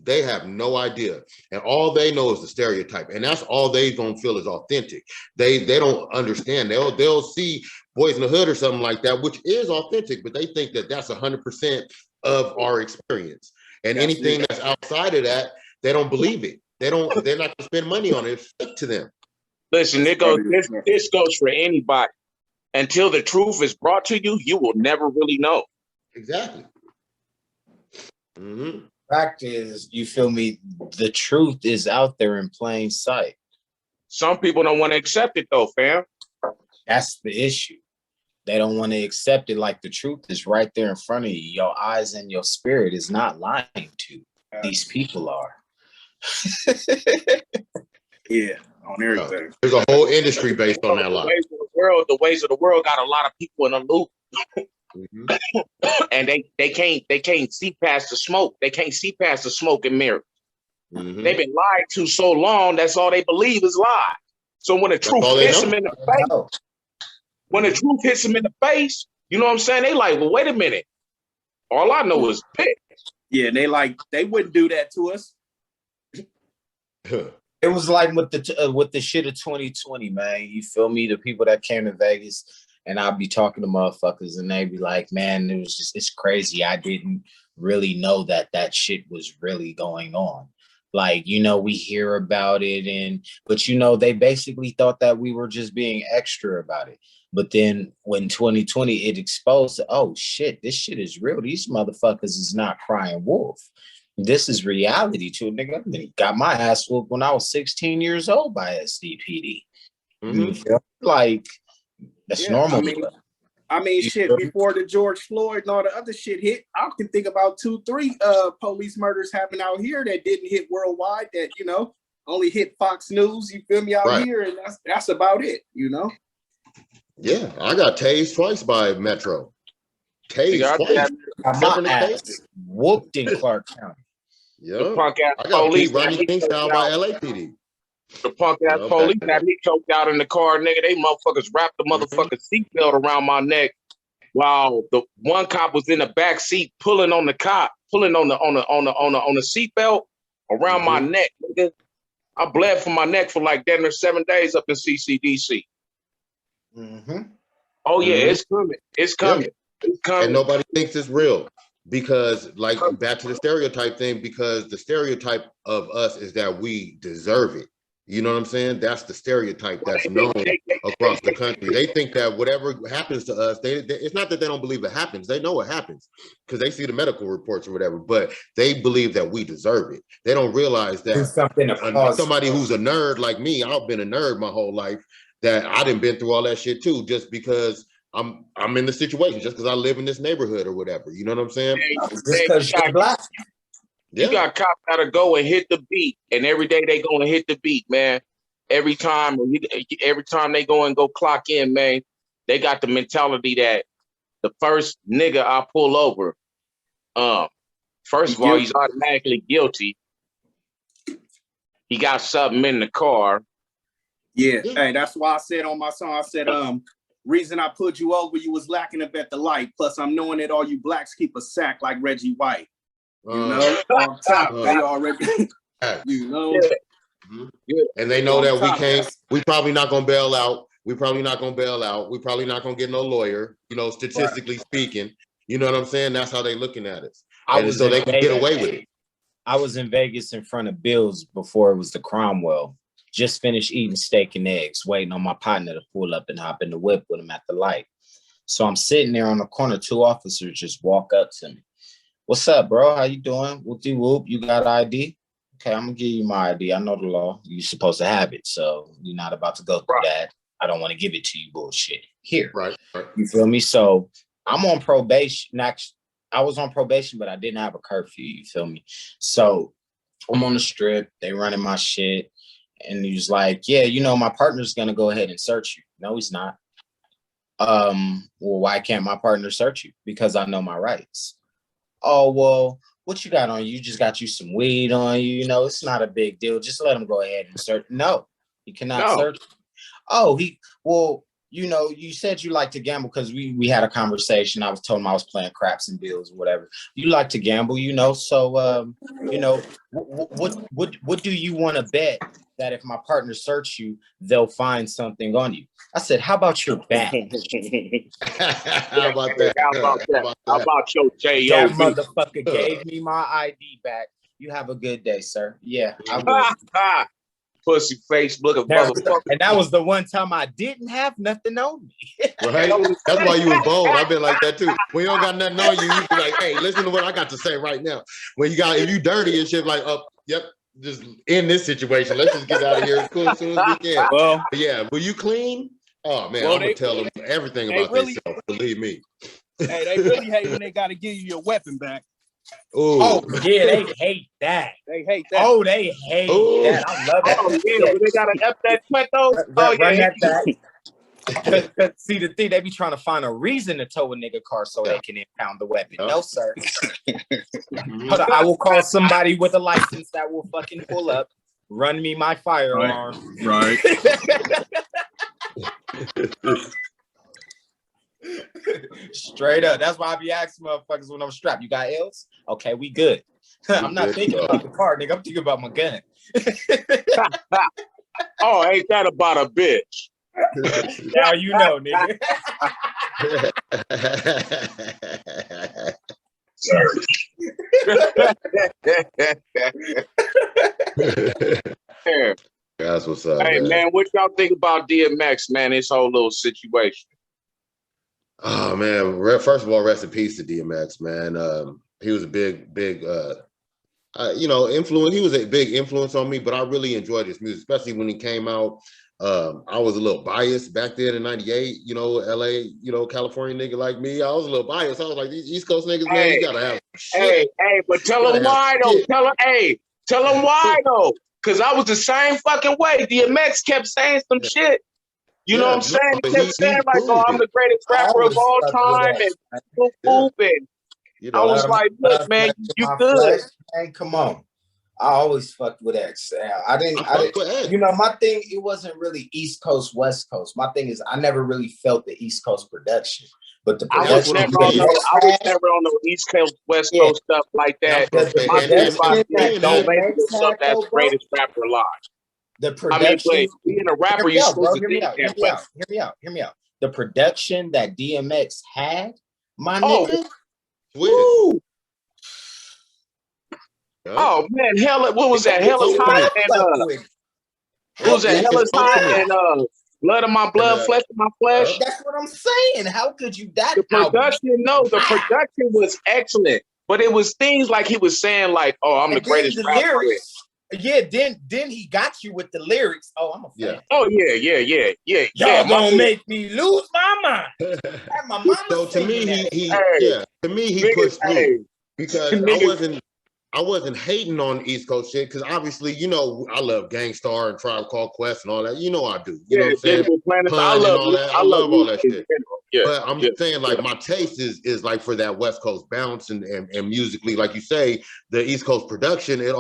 S2: they have no idea. And all they know is the stereotype. And that's all they gonna feel is authentic. They don't understand. They'll see Boys in the Hood or something like that, which is authentic, but they think that that's 100% of our experience. And anything that's outside of that, they don't believe it. They're not gonna spend money on it. It's fake to them.
S1: Listen, this goes for anybody. Until the truth is brought to you, you will never really know.
S2: Exactly.
S4: Fact is, you feel me? The truth is out there in plain sight.
S1: Some people don't want to accept it though, fam.
S4: That's the issue. They don't want to accept it. Like the truth is right there in front of you. Your eyes and your spirit is not lying to. These people are.
S3: Yeah, on everything.
S2: There's a whole industry based on that lie.
S1: The ways of the world got a lot of people in a loop. and they can't see past the smoke. They can't see past the smoke and mirror.
S2: Mm-hmm.
S1: They've been lied to so long. That's all they believe is lie. So when the truth hits them in the face, when the truth hits them in the face, you know what I'm saying? They like, well, wait a minute. All I know is piss.
S3: Yeah, they wouldn't do that to us.
S4: It was like with the shit of 2020, man. You feel me? The people that came to Vegas, and I'd be talking to motherfuckers, and they'd be like, "Man, it's crazy. I didn't really know that shit was really going on." Like, you know, we hear about it, but you know, they basically thought that we were just being extra about it. But then when 2020 it exposed, oh shit, this shit is real. These motherfuckers is not crying wolf. This is reality to a nigga. I got my ass whooped when I was 16 years old by SDPD.
S2: Mm-hmm.
S4: Like, that's normal.
S3: I mean, shit, before the George Floyd and all the other shit hit, I can think about 2-3 police murders happening out here that didn't hit worldwide, that, you know, only hit Fox News, you feel me, out here, and that's about it, you know?
S2: Yeah, I got tased twice by Metro. Tased twice.
S4: My ass whooped in Clark County.
S2: Yeah,
S1: the punk ass
S2: I got
S1: police
S2: Rodney King style by LAPD.
S1: The punk ass police had me choked out in the car, nigga. They motherfuckers wrapped the motherfucking seatbelt around my neck while the one cop was in the back seat pulling on the seatbelt around my neck, nigga. I bled from my neck for like damn near 7 days up in CCDC. Oh yeah, it's coming. It's coming.
S2: Yeah.
S1: It's coming.
S2: And nobody thinks it's real. Because, like, back to the stereotype thing, because the stereotype of us is that we deserve it. You know what I'm saying? That's the stereotype that's known across the country. They think that whatever happens to us, it's not that they don't believe it happens. They know it happens because they see the medical reports or whatever, but they believe that we deserve it. They don't realize that somebody who's a nerd like me, I've been a nerd my whole life, that I done been through all that shit too, just because I'm in the situation, just because I live in this neighborhood or whatever. You know what I'm saying?
S4: Just because you're black.
S1: You got cops gotta go and hit the beat, and every day they go and hit the beat, man. Every time they go and go clock in, man, they got the mentality that the first nigga I pull over, first of all, he's automatically guilty. He got something in the car.
S3: Yeah, hey, that's why I said on my song, I said, reason I pulled you over, you was lacking up at the light. Plus, I'm knowing that all you blacks keep a sack like Reggie White. You know, on top, they already, you know.
S2: And they know that we probably not gonna bail out. We probably not gonna get no lawyer, you know, statistically speaking. You know what I'm saying? That's how they looking at us. So they can get away with it.
S4: I was in Vegas in front of Bill's before it was the Cromwell. Just finished eating steak and eggs, waiting on my partner to pull up and hop in the whip with him at the light. So I'm sitting there on the corner. 2 officers just walk up to me. What's up, bro? How you doing? Whoopty whoop. You got ID? Okay, I'm gonna give you my ID. I know the law. You're supposed to have it, so you're not about to go through that. I don't want to give it to you, bullshit. Here, you feel me? So I'm on probation. Actually, I was on probation, but I didn't have a curfew. You feel me? So I'm on the strip. They running my shit. And he was like, yeah, you know, my partner's going to go ahead and search you. No, he's not. Well, why can't my partner search you? Because I know my rights. Oh, well, what you got on you? You just got you some weed on you. You know, it's not a big deal. Just let him go ahead and search. No, he cannot search. Oh, you know, you said you like to gamble because we had a conversation. I was told him I was playing craps and bills or whatever. You like to gamble, you know. So, you know, what do you want to bet that if my partner search you, they'll find something on you? I said, how about your back?
S2: How about that?
S1: How about your J.O.B.?
S4: That motherfucker gave me my ID back. You have a good day, sir. Yeah, I will.
S1: Pussy face, look at motherfucker.
S4: And that was the one time I didn't have nothing on me.
S2: Right? That's why you was bold. I've been like that too. When you don't got nothing on you, you be like, hey, listen to what I got to say right now. If you dirty and shit, like, yep, just in this situation, let's just get out of here as cool as soon as we can. Well, yeah, will you clean? Oh man, I'm gonna tell them everything about themselves. Believe me.
S3: Hey, they really hate when they gotta give you your weapon back.
S2: Ooh.
S4: Oh yeah, they hate that.
S3: They hate that.
S4: Oh, they hate that. I love that.
S1: Oh yeah, they gotta F that Tweto.
S4: Run that back. See, the thing, they be trying to find a reason to tow a nigga car so they can impound the weapon. No, sir. Hold on, I will call somebody with a license that will fucking pull up, run me my firearm.
S3: Right.
S4: Straight up. That's why I be asking motherfuckers when I'm strapped. You got L's? Okay, we good. I'm not thinking about the car, nigga. I'm thinking about my gun.
S1: Oh, ain't that about a bitch?
S4: Now you know, nigga.
S1: Sorry. Yeah.
S2: That's what's up.
S1: Hey, man, what y'all think about DMX, man? This whole little situation.
S2: Oh man, first of all, rest in peace to DMX, man. He was a big influence. He was a big influence on me, but I really enjoyed his music, especially when he came out. I was a little biased back then in '98. LA, California nigga like me. I was a little biased. I was like, these East Coast niggas, man, you gotta have shit.
S1: Hey, but tell them why though. Tell them why though. Cause I was the same fucking way. DMX kept saying some shit. You know what I'm saying? He kept saying like, "Oh, I'm the greatest rapper of all time," and boop, and I was like, "Look, man, you good?"
S4: Flesh, man, come on. I always fucked with X. I didn't. My thing, it wasn't really East Coast, West Coast. My thing is, I never really felt the East Coast production. But the production,
S1: I was never on the East Coast, West Coast stuff like that. My thing about it don't make yourself that's the greatest rapper alive.
S4: The production,
S1: being a rapper, you supposed to think that way.
S4: Hear me out. The production that DMX had, my nigga.
S2: Woo.
S1: Oh man, what was that? Hell is hot and what was that? Hell is hot and blood of my blood, flesh of my flesh.
S4: That's what I'm saying. How could you
S1: the production was excellent, but it was things like he was saying like, "Oh, I'm the greatest rapper."
S4: Lyrics. Yeah, then he got you with the lyrics. Oh, I'm a fan.
S1: Yeah. Oh yeah.
S4: Y'all gonna make me lose my mind. My mama
S2: so to me, he pushed through because I wasn't hating on East Coast shit because obviously, I love Gangstar and Tribe Called Quest and all that. I do. You know what I'm saying? I love all that shit. Yeah, but I'm saying like my taste is like for that West Coast bounce and musically, like you say, the East Coast production, it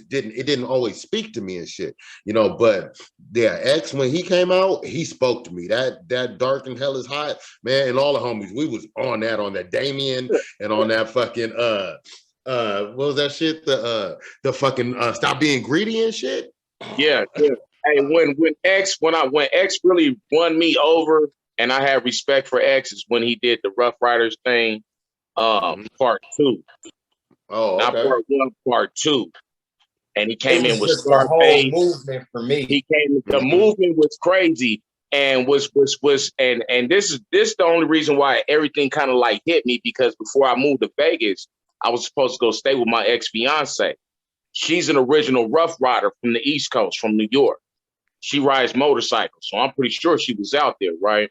S2: didn't always speak to me and shit. But yeah, X when he came out, he spoke to me. That Dark and Hell is Hot, man, and all the homies, we was on that Damien and on that fucking what was that shit? The fucking Stop Being Greedy and shit.
S1: Yeah. Hey, when X really won me over, and I had respect for X is when he did the Rough Riders thing, part 2.
S2: Oh, okay.
S1: Not part 1, part 2. And he came in with Scarface.
S4: Movement for me.
S1: The movement was crazy, and was and this is the only reason why everything kind of like hit me, because before I moved to Vegas, I was supposed to go stay with my ex-fiance. She's an original Rough Rider from the East Coast, from New York. She rides motorcycles, so I'm pretty sure she was out there, right?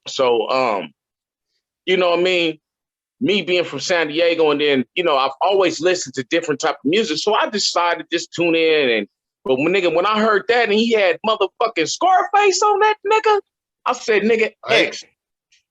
S1: So, you know what I mean? Me being from San Diego, and then, I've always listened to different type of music, so I decided to just tune in. But when I heard that and he had motherfucking Scarface on that nigga, I said, nigga, X.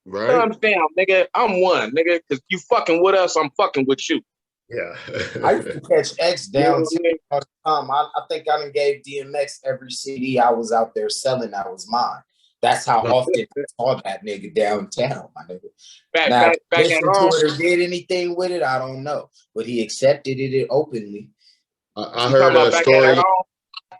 S2: Right.
S1: Thumbs down, nigga. I'm one, nigga, because you fucking with us, I'm fucking with you.
S2: Yeah.
S4: I used to catch X downtown all the time. I think I done gave DMX every CD I was out there selling that was mine. That's how often I saw that nigga downtown, my nigga. Back at home. Or did anything with it, I don't know. But he accepted it openly.
S2: I heard a story.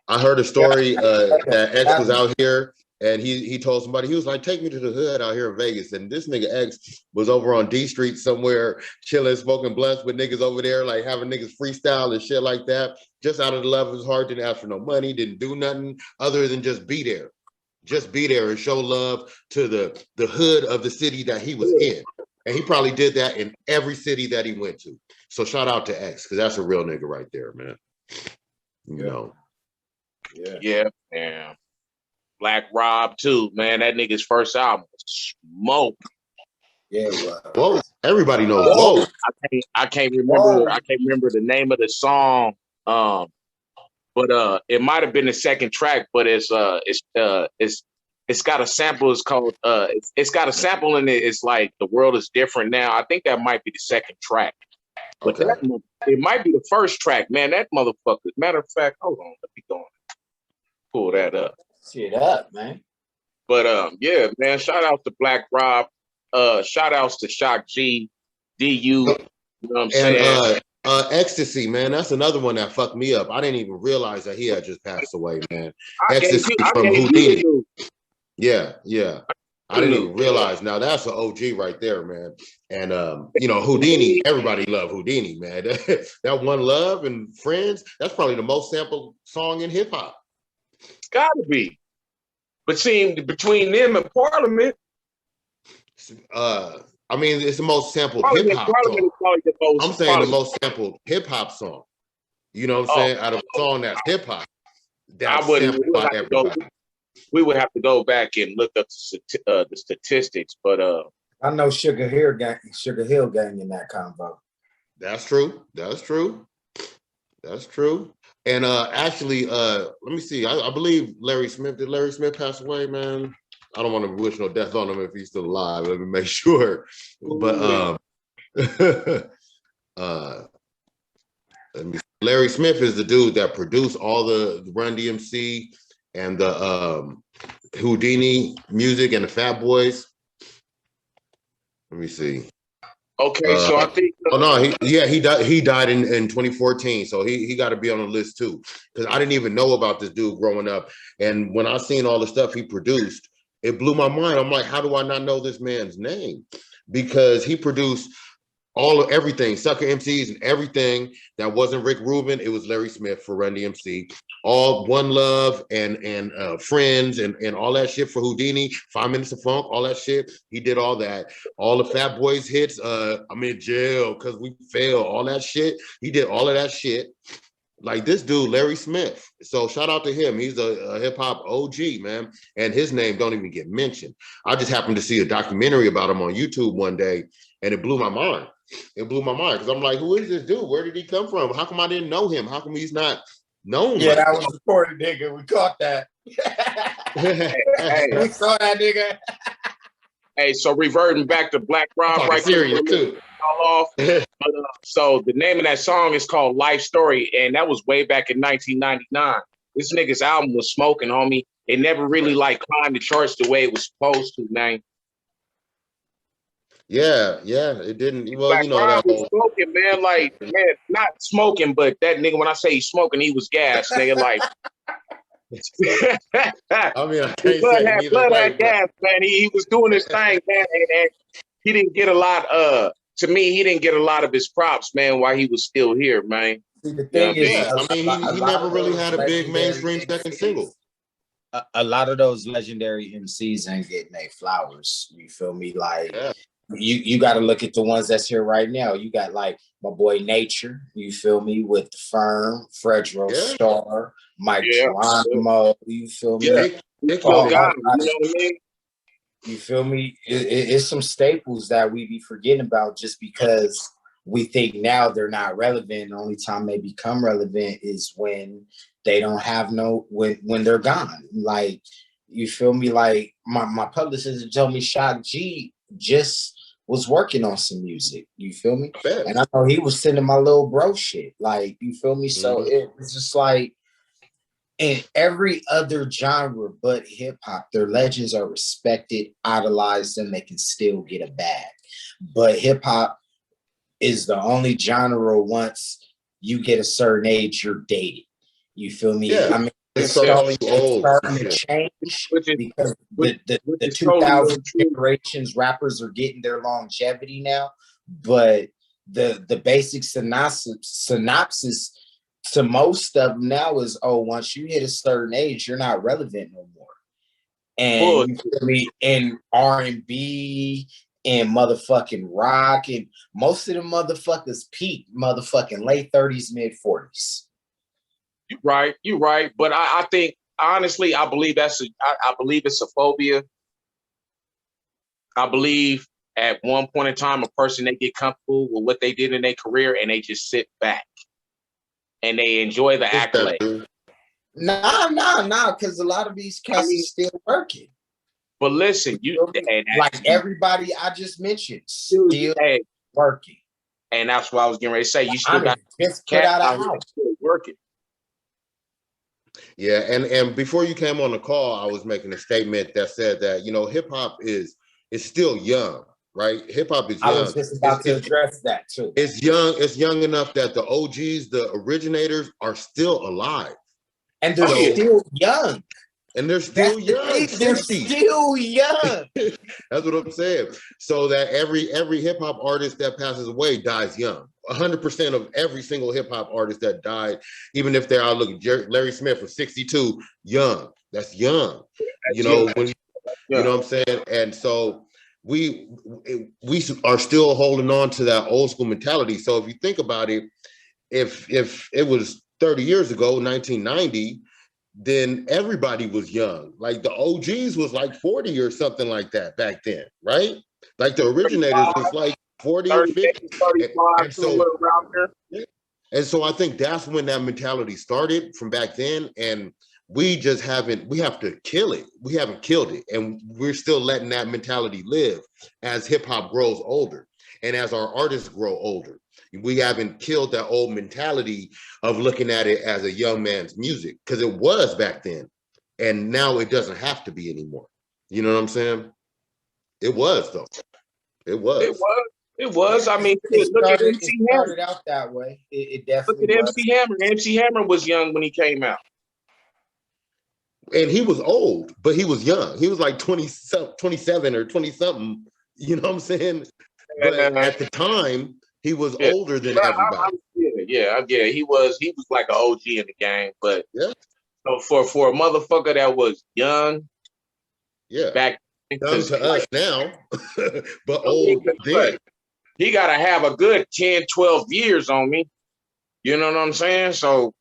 S2: I heard a story that X was out here. And he told somebody, he was like, take me to the hood out here in Vegas. And this nigga X was over on D Street somewhere, chilling, smoking blunts with niggas over there, like having niggas freestyle and shit like that. Just out of the love of his heart, didn't ask for no money, didn't do nothing other than just be there. Just be there and show love to the hood of the city that he was in. And he probably did that in every city that he went to. So shout out to X, because that's a real nigga right there, man.
S1: Yeah. Black Rob too, man. That nigga's first album was smoke.
S4: Yeah,
S2: Whoa. Everybody knows Whoa.
S1: I can't remember the name of the song. But it might have been the second track, but it's It's got a sample. It's called it's got a sample in it. It's like The World Is Different Now. I think that might be the second track. But
S2: Okay.
S1: it might be the first track, man. That motherfucker. Matter of fact, hold on, let me go and pull that up.
S4: Shit up, man.
S1: But yeah, man. Shout out to Black Rob. Shout outs to Shock G, DU. You know what I'm saying?
S2: And Ecstasy, man. That's another one that fucked me up. I didn't even realize that he had just passed away, man. Ecstasy from Houdini. Yeah. I didn't even realize. Now that's an OG right there, man. And you know, Houdini, everybody love Houdini, man. That One Love and Friends, that's probably the most sampled song in hip hop.
S1: It's gotta be. But see, between them and Parliament,
S2: I mean, it's the most sampled hip hop song. I'm saying the most sampled hip hop song. You know what I'm saying? Out of a song that's hip hop, that's sampled by everybody.
S1: We would have to go back and look up the statistics, but
S4: I know Sugar Hill gang in that combo.
S2: That's true. And actually, let me see. I believe Larry Smith. Did Larry Smith pass away, man? I don't want to wish no death on him if he's still alive. Let me make sure. But let me. Larry Smith is the dude that produced all the Run DMC and the Houdini music and the Fat Boys. Let me see.
S1: Okay, so I think.
S2: Oh no, he died in 2014, so he got to be on the list too. Because I didn't even know about this dude growing up, and when I seen all the stuff he produced, it blew my mind. I'm like, how do I not know this man's name? Because he produced everything, Sucker MCs and everything that wasn't Rick Rubin. It was Larry Smith for Run DMC. All One Love and Friends and all that shit for Houdini, 5 Minutes of Funk, all that shit. He did all that. All the Fat Boys hits, I'm in jail because we failed, all that shit. He did all of that shit. Like this dude, Larry Smith. So shout out to him. He's a hip hop OG, man. And his name don't even get mentioned. I just happened to see a documentary about him on YouTube one day, and it blew my mind. It blew my mind because I'm like, who is this dude? Where did he come from? How come I didn't know him? How come he's not known?
S4: Yeah, that was recorded, nigga. We caught that.
S1: Hey,
S4: we saw that, nigga.
S1: Hey, so reverting back to Black Rob right
S2: serious too.
S1: So the name of that song is called Life Story, and that was way back in 1999. This nigga's album was smoking, homie. It never really like climbed the charts the way it was supposed to, man.
S2: Yeah, it didn't. Well,
S1: Black
S2: you know
S1: Rob
S2: that
S1: was smoking, man. Like, man, not smoking, but that nigga. When I say he's smoking, he was gas, nigga. Like,
S2: I mean, I can't say
S1: blood had gas, man. He was doing his thing, man, and he didn't get a lot. To me, he didn't get a lot of his props, man, while he was still here, man.
S4: See, the thing is,
S2: I mean, he never really had a big mainstream second single.
S4: A lot of those legendary MCs ain't getting their flowers. You feel me? Like, you got to look at the ones that's here right now. You got like my boy Nature. You feel me? With the Firm, Fredro Starr, Mike Geronimo. You feel me?
S1: Yeah. You know what I mean?
S4: You feel me? It's some staples that we be forgetting about just because we think now they're not relevant. The only time they become relevant is when they don't have when they're gone. Like, you feel me? Like my publicist told me Shock G just was working on some music. You feel me? And I know he was sending my little bro shit. Like, you feel me? So it was just like, in every other genre but hip hop, their legends are respected, idolized, and they can still get a bag. But hip hop is the only genre once you get a certain age, you're dated. You feel me?
S2: Yeah.
S4: I mean, it's starting to change because the 2000 generations rappers are getting their longevity now. But the basic synopsis to most of them now is, once you hit a certain age, you're not relevant no more. And you feel me? In R&B and motherfucking rock, and most of them motherfuckers peak motherfucking late 30s, mid 40s.
S1: You're right. But I think, honestly, I believe I believe it's a phobia. I believe at one point in time, a person, they get comfortable with what they did in their career and they just sit back and they enjoy the accolade.
S4: Nah, because a lot of these cats are still working.
S1: But listen,
S4: like everybody I just mentioned,
S1: still
S4: still working.
S1: And that's what I was getting ready to say. You still got
S4: just put out a house.
S1: Still working.
S2: Yeah, and before you came on the call, I was making a statement that said that, you know, hip hop is still young, right? Hip hop is young.
S4: I was just about to address that too.
S2: It's young enough that the OGs, the originators, are still alive.
S4: And they're still young.
S2: And they're still young.
S4: They're still young.
S2: That's what I'm saying. So that every hip hop artist that passes away dies young. 100% of every single hip hop artist that died, even if they're out looking, Larry Smith was 62, young. That's young. You know, when you know what I'm saying? And so we are still holding on to that old school mentality. So if you think about it, if it was 30 years ago, 1990, then everybody was young. Like the OGs was like 40 or something like that back then, right? Like the originators was like 40 or 50.
S1: 35,
S2: and so I think that's when that mentality started from back then. And we just we have to kill it. We haven't killed it. And we're still letting that mentality live as hip hop grows older and as our artists grow older. We haven't killed that old mentality of looking at it as a young man's music, because it was back then. And now it doesn't have to be anymore. You know what I'm saying? It was, though. It was.
S1: It was. I mean, look at MC Hammer.
S4: Started out that way. It definitely
S1: look at MC Hammer. MC Hammer was young when he came out.
S2: And he was old, but he was young. He was like 27 or 20 something. You know what I'm saying? But at the time, he was older than everybody.
S1: He was like an OG in the game. But so for a motherfucker that was young, back
S2: young to us now, but old then.
S1: He gotta have a good 10, 12 years on me. You know what I'm saying? So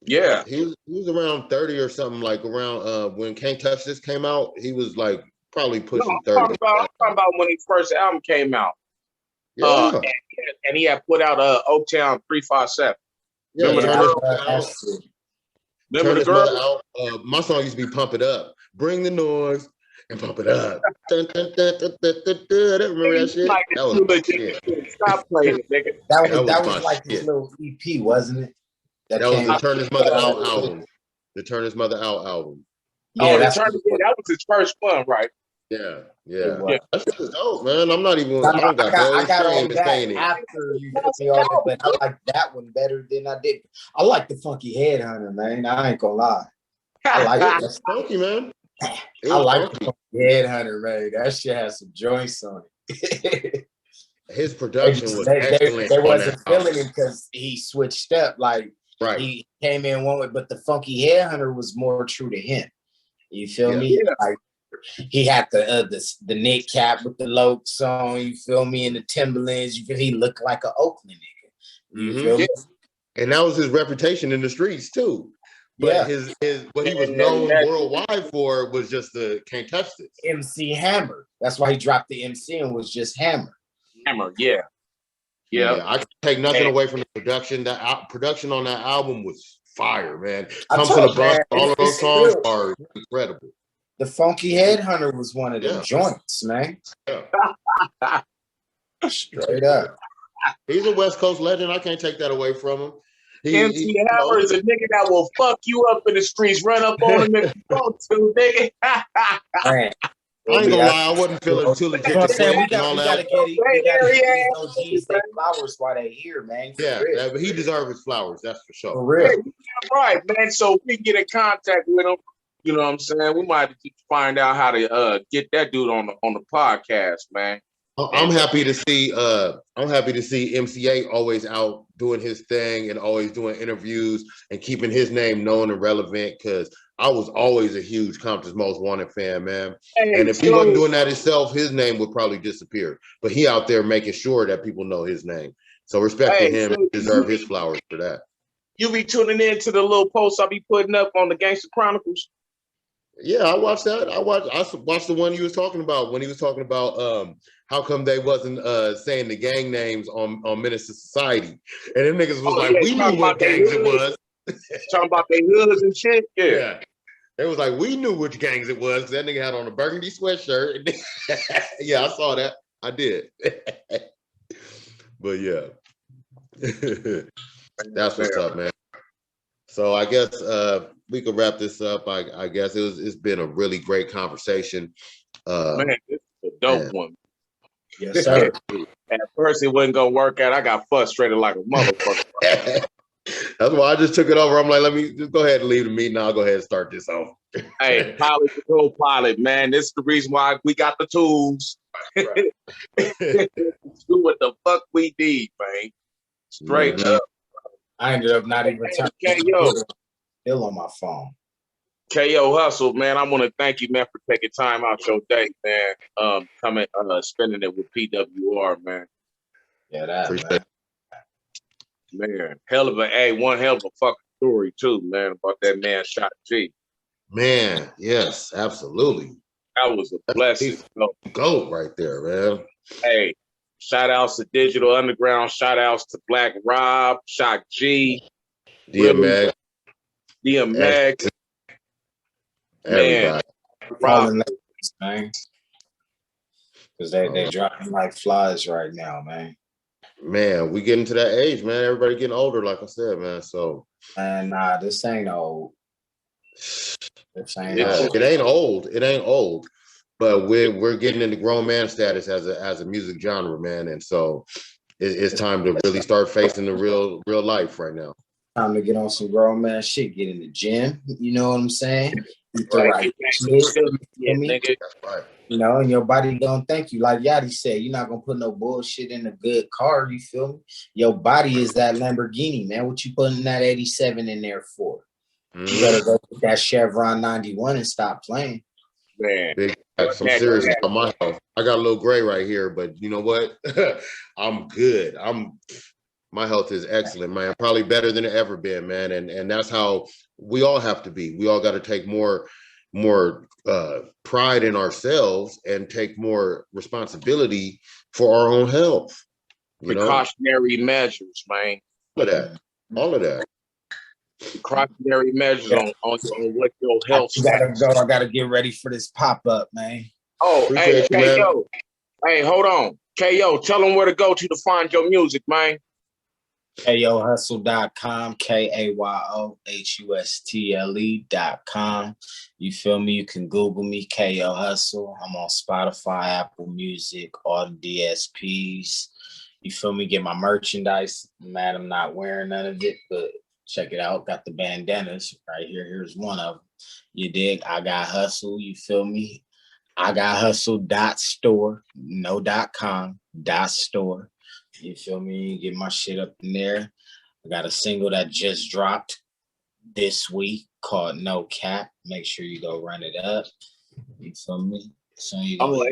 S1: yeah.
S2: He was around 30 or something, like around when Can't Touch This came out, he was like probably pushing 30.
S1: I'm talking about when his first album came out. And he had put out Oaktown 357. Remember the girl?
S2: My song used to be Pump It Up. Bring the noise and pump it up. Remember that shit? That was shit.
S1: Stop playing it, nigga.
S4: That was like his little EP, wasn't it?
S2: That was the Turn His Mother Out album. The Turn His Mother Out album.
S1: Yeah, that was his first one, right?
S2: Yeah. That's just dope, man. I'm not even. I got all that
S4: after you put me on it, but I like that one better than I did. I like the Funky Headhunter, man. I ain't gonna lie. I like it.
S2: That's funky, man.
S4: I like the Funky Headhunter, man. That shit has some joints on it.
S2: His production was excellent.
S4: They wasn't feeling it because he switched up. Like he came in one way, but the Funky Headhunter was more true to him. You feel me?
S1: Yeah.
S4: Like, he had the knit cap with the Lokes on, you feel me, and the Timberlands. You feel he looked like an Oakland nigga. You feel me?
S2: And that was his reputation in the streets too. But his what he was known worldwide for was just the Can't Touch This.
S4: MC Hammer. That's why he dropped the MC and was just Hammer.
S1: Hammer,
S2: yeah. I can take nothing away from the production. That production on that album was fire, man. Comes from the Bronx. All of those songs are incredible.
S4: The Funky Headhunter was one of the joints, man.
S2: Yeah.
S4: Straight up.
S2: He's a West Coast legend. I can't take that away from him.
S1: MC Hammer is a nigga that will fuck you up in the streets, run up on him if you want to, nigga.
S2: Man. I ain't gonna lie, I wasn't feeling too legit.
S4: We gotta get those G's their flowers while they here, man.
S2: But he deserves his flowers, that's for sure.
S4: For real.
S1: Right, man. So if we get in contact with him, you know what I'm saying? We might find out how to get that dude on the podcast, man.
S2: I'm happy to see MCA always out doing his thing and always doing interviews and keeping his name known and relevant, because I was always a huge Compton's Most Wanted fan, man. And if he wasn't doing that himself, his name would probably disappear. But he out there making sure that people know his name. So respect to him, and deserve his flowers for that.
S1: You be tuning in to the little posts I be putting up on the Gangster Chronicles?
S2: Yeah, I watched that. I watched the one you was talking about when he was talking about how come they wasn't saying the gang names on Menace to Society. And them niggas was we knew what gangs it was.
S1: Talking about their hoods and shit. Yeah.
S2: It was like we knew which gangs it was because that nigga had on a burgundy sweatshirt. Yeah, I saw that. I did. But yeah. That's what's up, man. So I guess we could wrap this up. I guess it's been a really great conversation.
S1: Man, this is a dope one.
S4: Yes, sir.
S1: At first, it wasn't gonna work out. I got frustrated like a motherfucker.
S2: That's why I just took it over. I'm like, let me just go ahead and leave the meeting. I'll go ahead and start this off.
S1: Hey, pilot to co-pilot, man. This is the reason why we got the tools.
S2: Right.
S1: Do what the fuck we need, man. Straight up.
S4: I ended up not even turning
S1: Kayo.
S4: still on my phone.
S1: Kayo Hustle, man. I want to thank you, man, for taking time out your day, man. Coming, spending it with PWR, man.
S4: Yeah, that
S2: Appreciate
S4: man.
S1: Man, one hell of a fucking story too, man, about that man shot G.
S2: Man, yes, absolutely.
S1: That was a blessing.
S2: GOAT right there, man.
S1: Hey, shout outs to Digital Underground, shout outs to Black Rob, Shock G,
S2: DMX,
S1: DMX,
S2: everybody.
S1: Rob,
S4: man. Because they dropping like flies right now, man.
S2: Man, we getting to that age, man. Everybody getting older, like I said, man. So,
S4: And nah, this ain't old. This ain't
S2: yeah,
S4: old.
S2: it ain't old. It ain't old. But we're getting into grown man status as a music genre, man. And so it's time to really start facing the real life right now.
S4: Time to get on some grown man shit. Get in the gym. You know what I'm saying? Eat the
S1: Right.
S4: right shit.
S1: Yeah, nigga.
S2: That's right.
S4: You know, and your body gonna thank you. Like Yadie said, you're not gonna put no bullshit in a good car. You feel me? Your body is that Lamborghini, man. What you putting that 87 in there for? You better go with that Chevron 91 and stop playing.
S1: Man.
S2: Big facts. I'm serious about my health. I got a little gray right here, but you know what? I'm good. My health is excellent, man. Probably better than it ever been, man. And that's how we all have to be. We all got to take more pride in ourselves and take more responsibility for our own health.
S1: Precautionary measures, man.
S2: All of that.
S1: Precautionary measures on what your health.
S4: You gotta go. I gotta get ready for this pop up, man.
S1: Oh,
S2: Appreciate
S1: hey,
S2: you,
S1: Kayo. Hey, hold on. Kayo, tell them where to go to find your music, man.
S4: KayoHustle.com, KayoHustle.com. You feel me? You can Google me, Kayo Hustle. I'm on Spotify, Apple Music, all the DSPs. You feel me? Get my merchandise. Man, I'm not wearing none of it, but check it out. Got the bandanas right here. Here's one of them. You dig? I got hustle. You feel me? I got hustle.store, no .com, .store. You feel me? Get my shit up in there. I got a single that just dropped this week called No Cap. Make sure you go run it up. You feel me? So you go.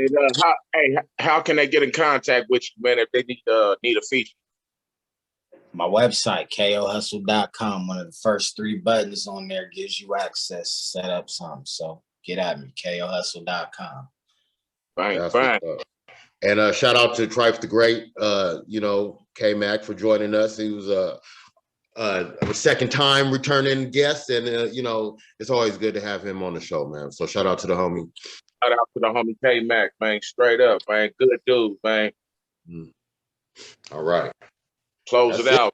S1: How can they get in contact with you, man, if they need a feature?
S4: My website, KayoHustle.com. One of the first 3 buttons on there gives you access to set up something. So get at me, KayoHustle.com.
S1: Fine.
S2: And shout out to Trife the Great, K-Mac for joining us. He was a second time returning guest, and it's always good to have him on the show, man. So shout out to the homie.
S1: Shout out to the homie K-Mac, man. Straight up, man. Good dude, man.
S2: All right.
S1: Close it out.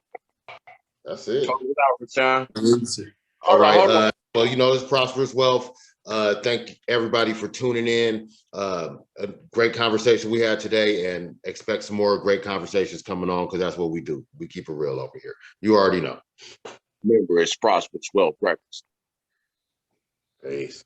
S2: That's it.
S1: Close it out, Raashan.
S2: All right. Well, it's Prosperous Wealth. Thank everybody for tuning in. A great conversation we had today, and expect some more great conversations coming on, because that's what we do. We keep it real over here. You already know.
S1: Remember, it's Prosperous Wealth Breakfast.
S2: Peace.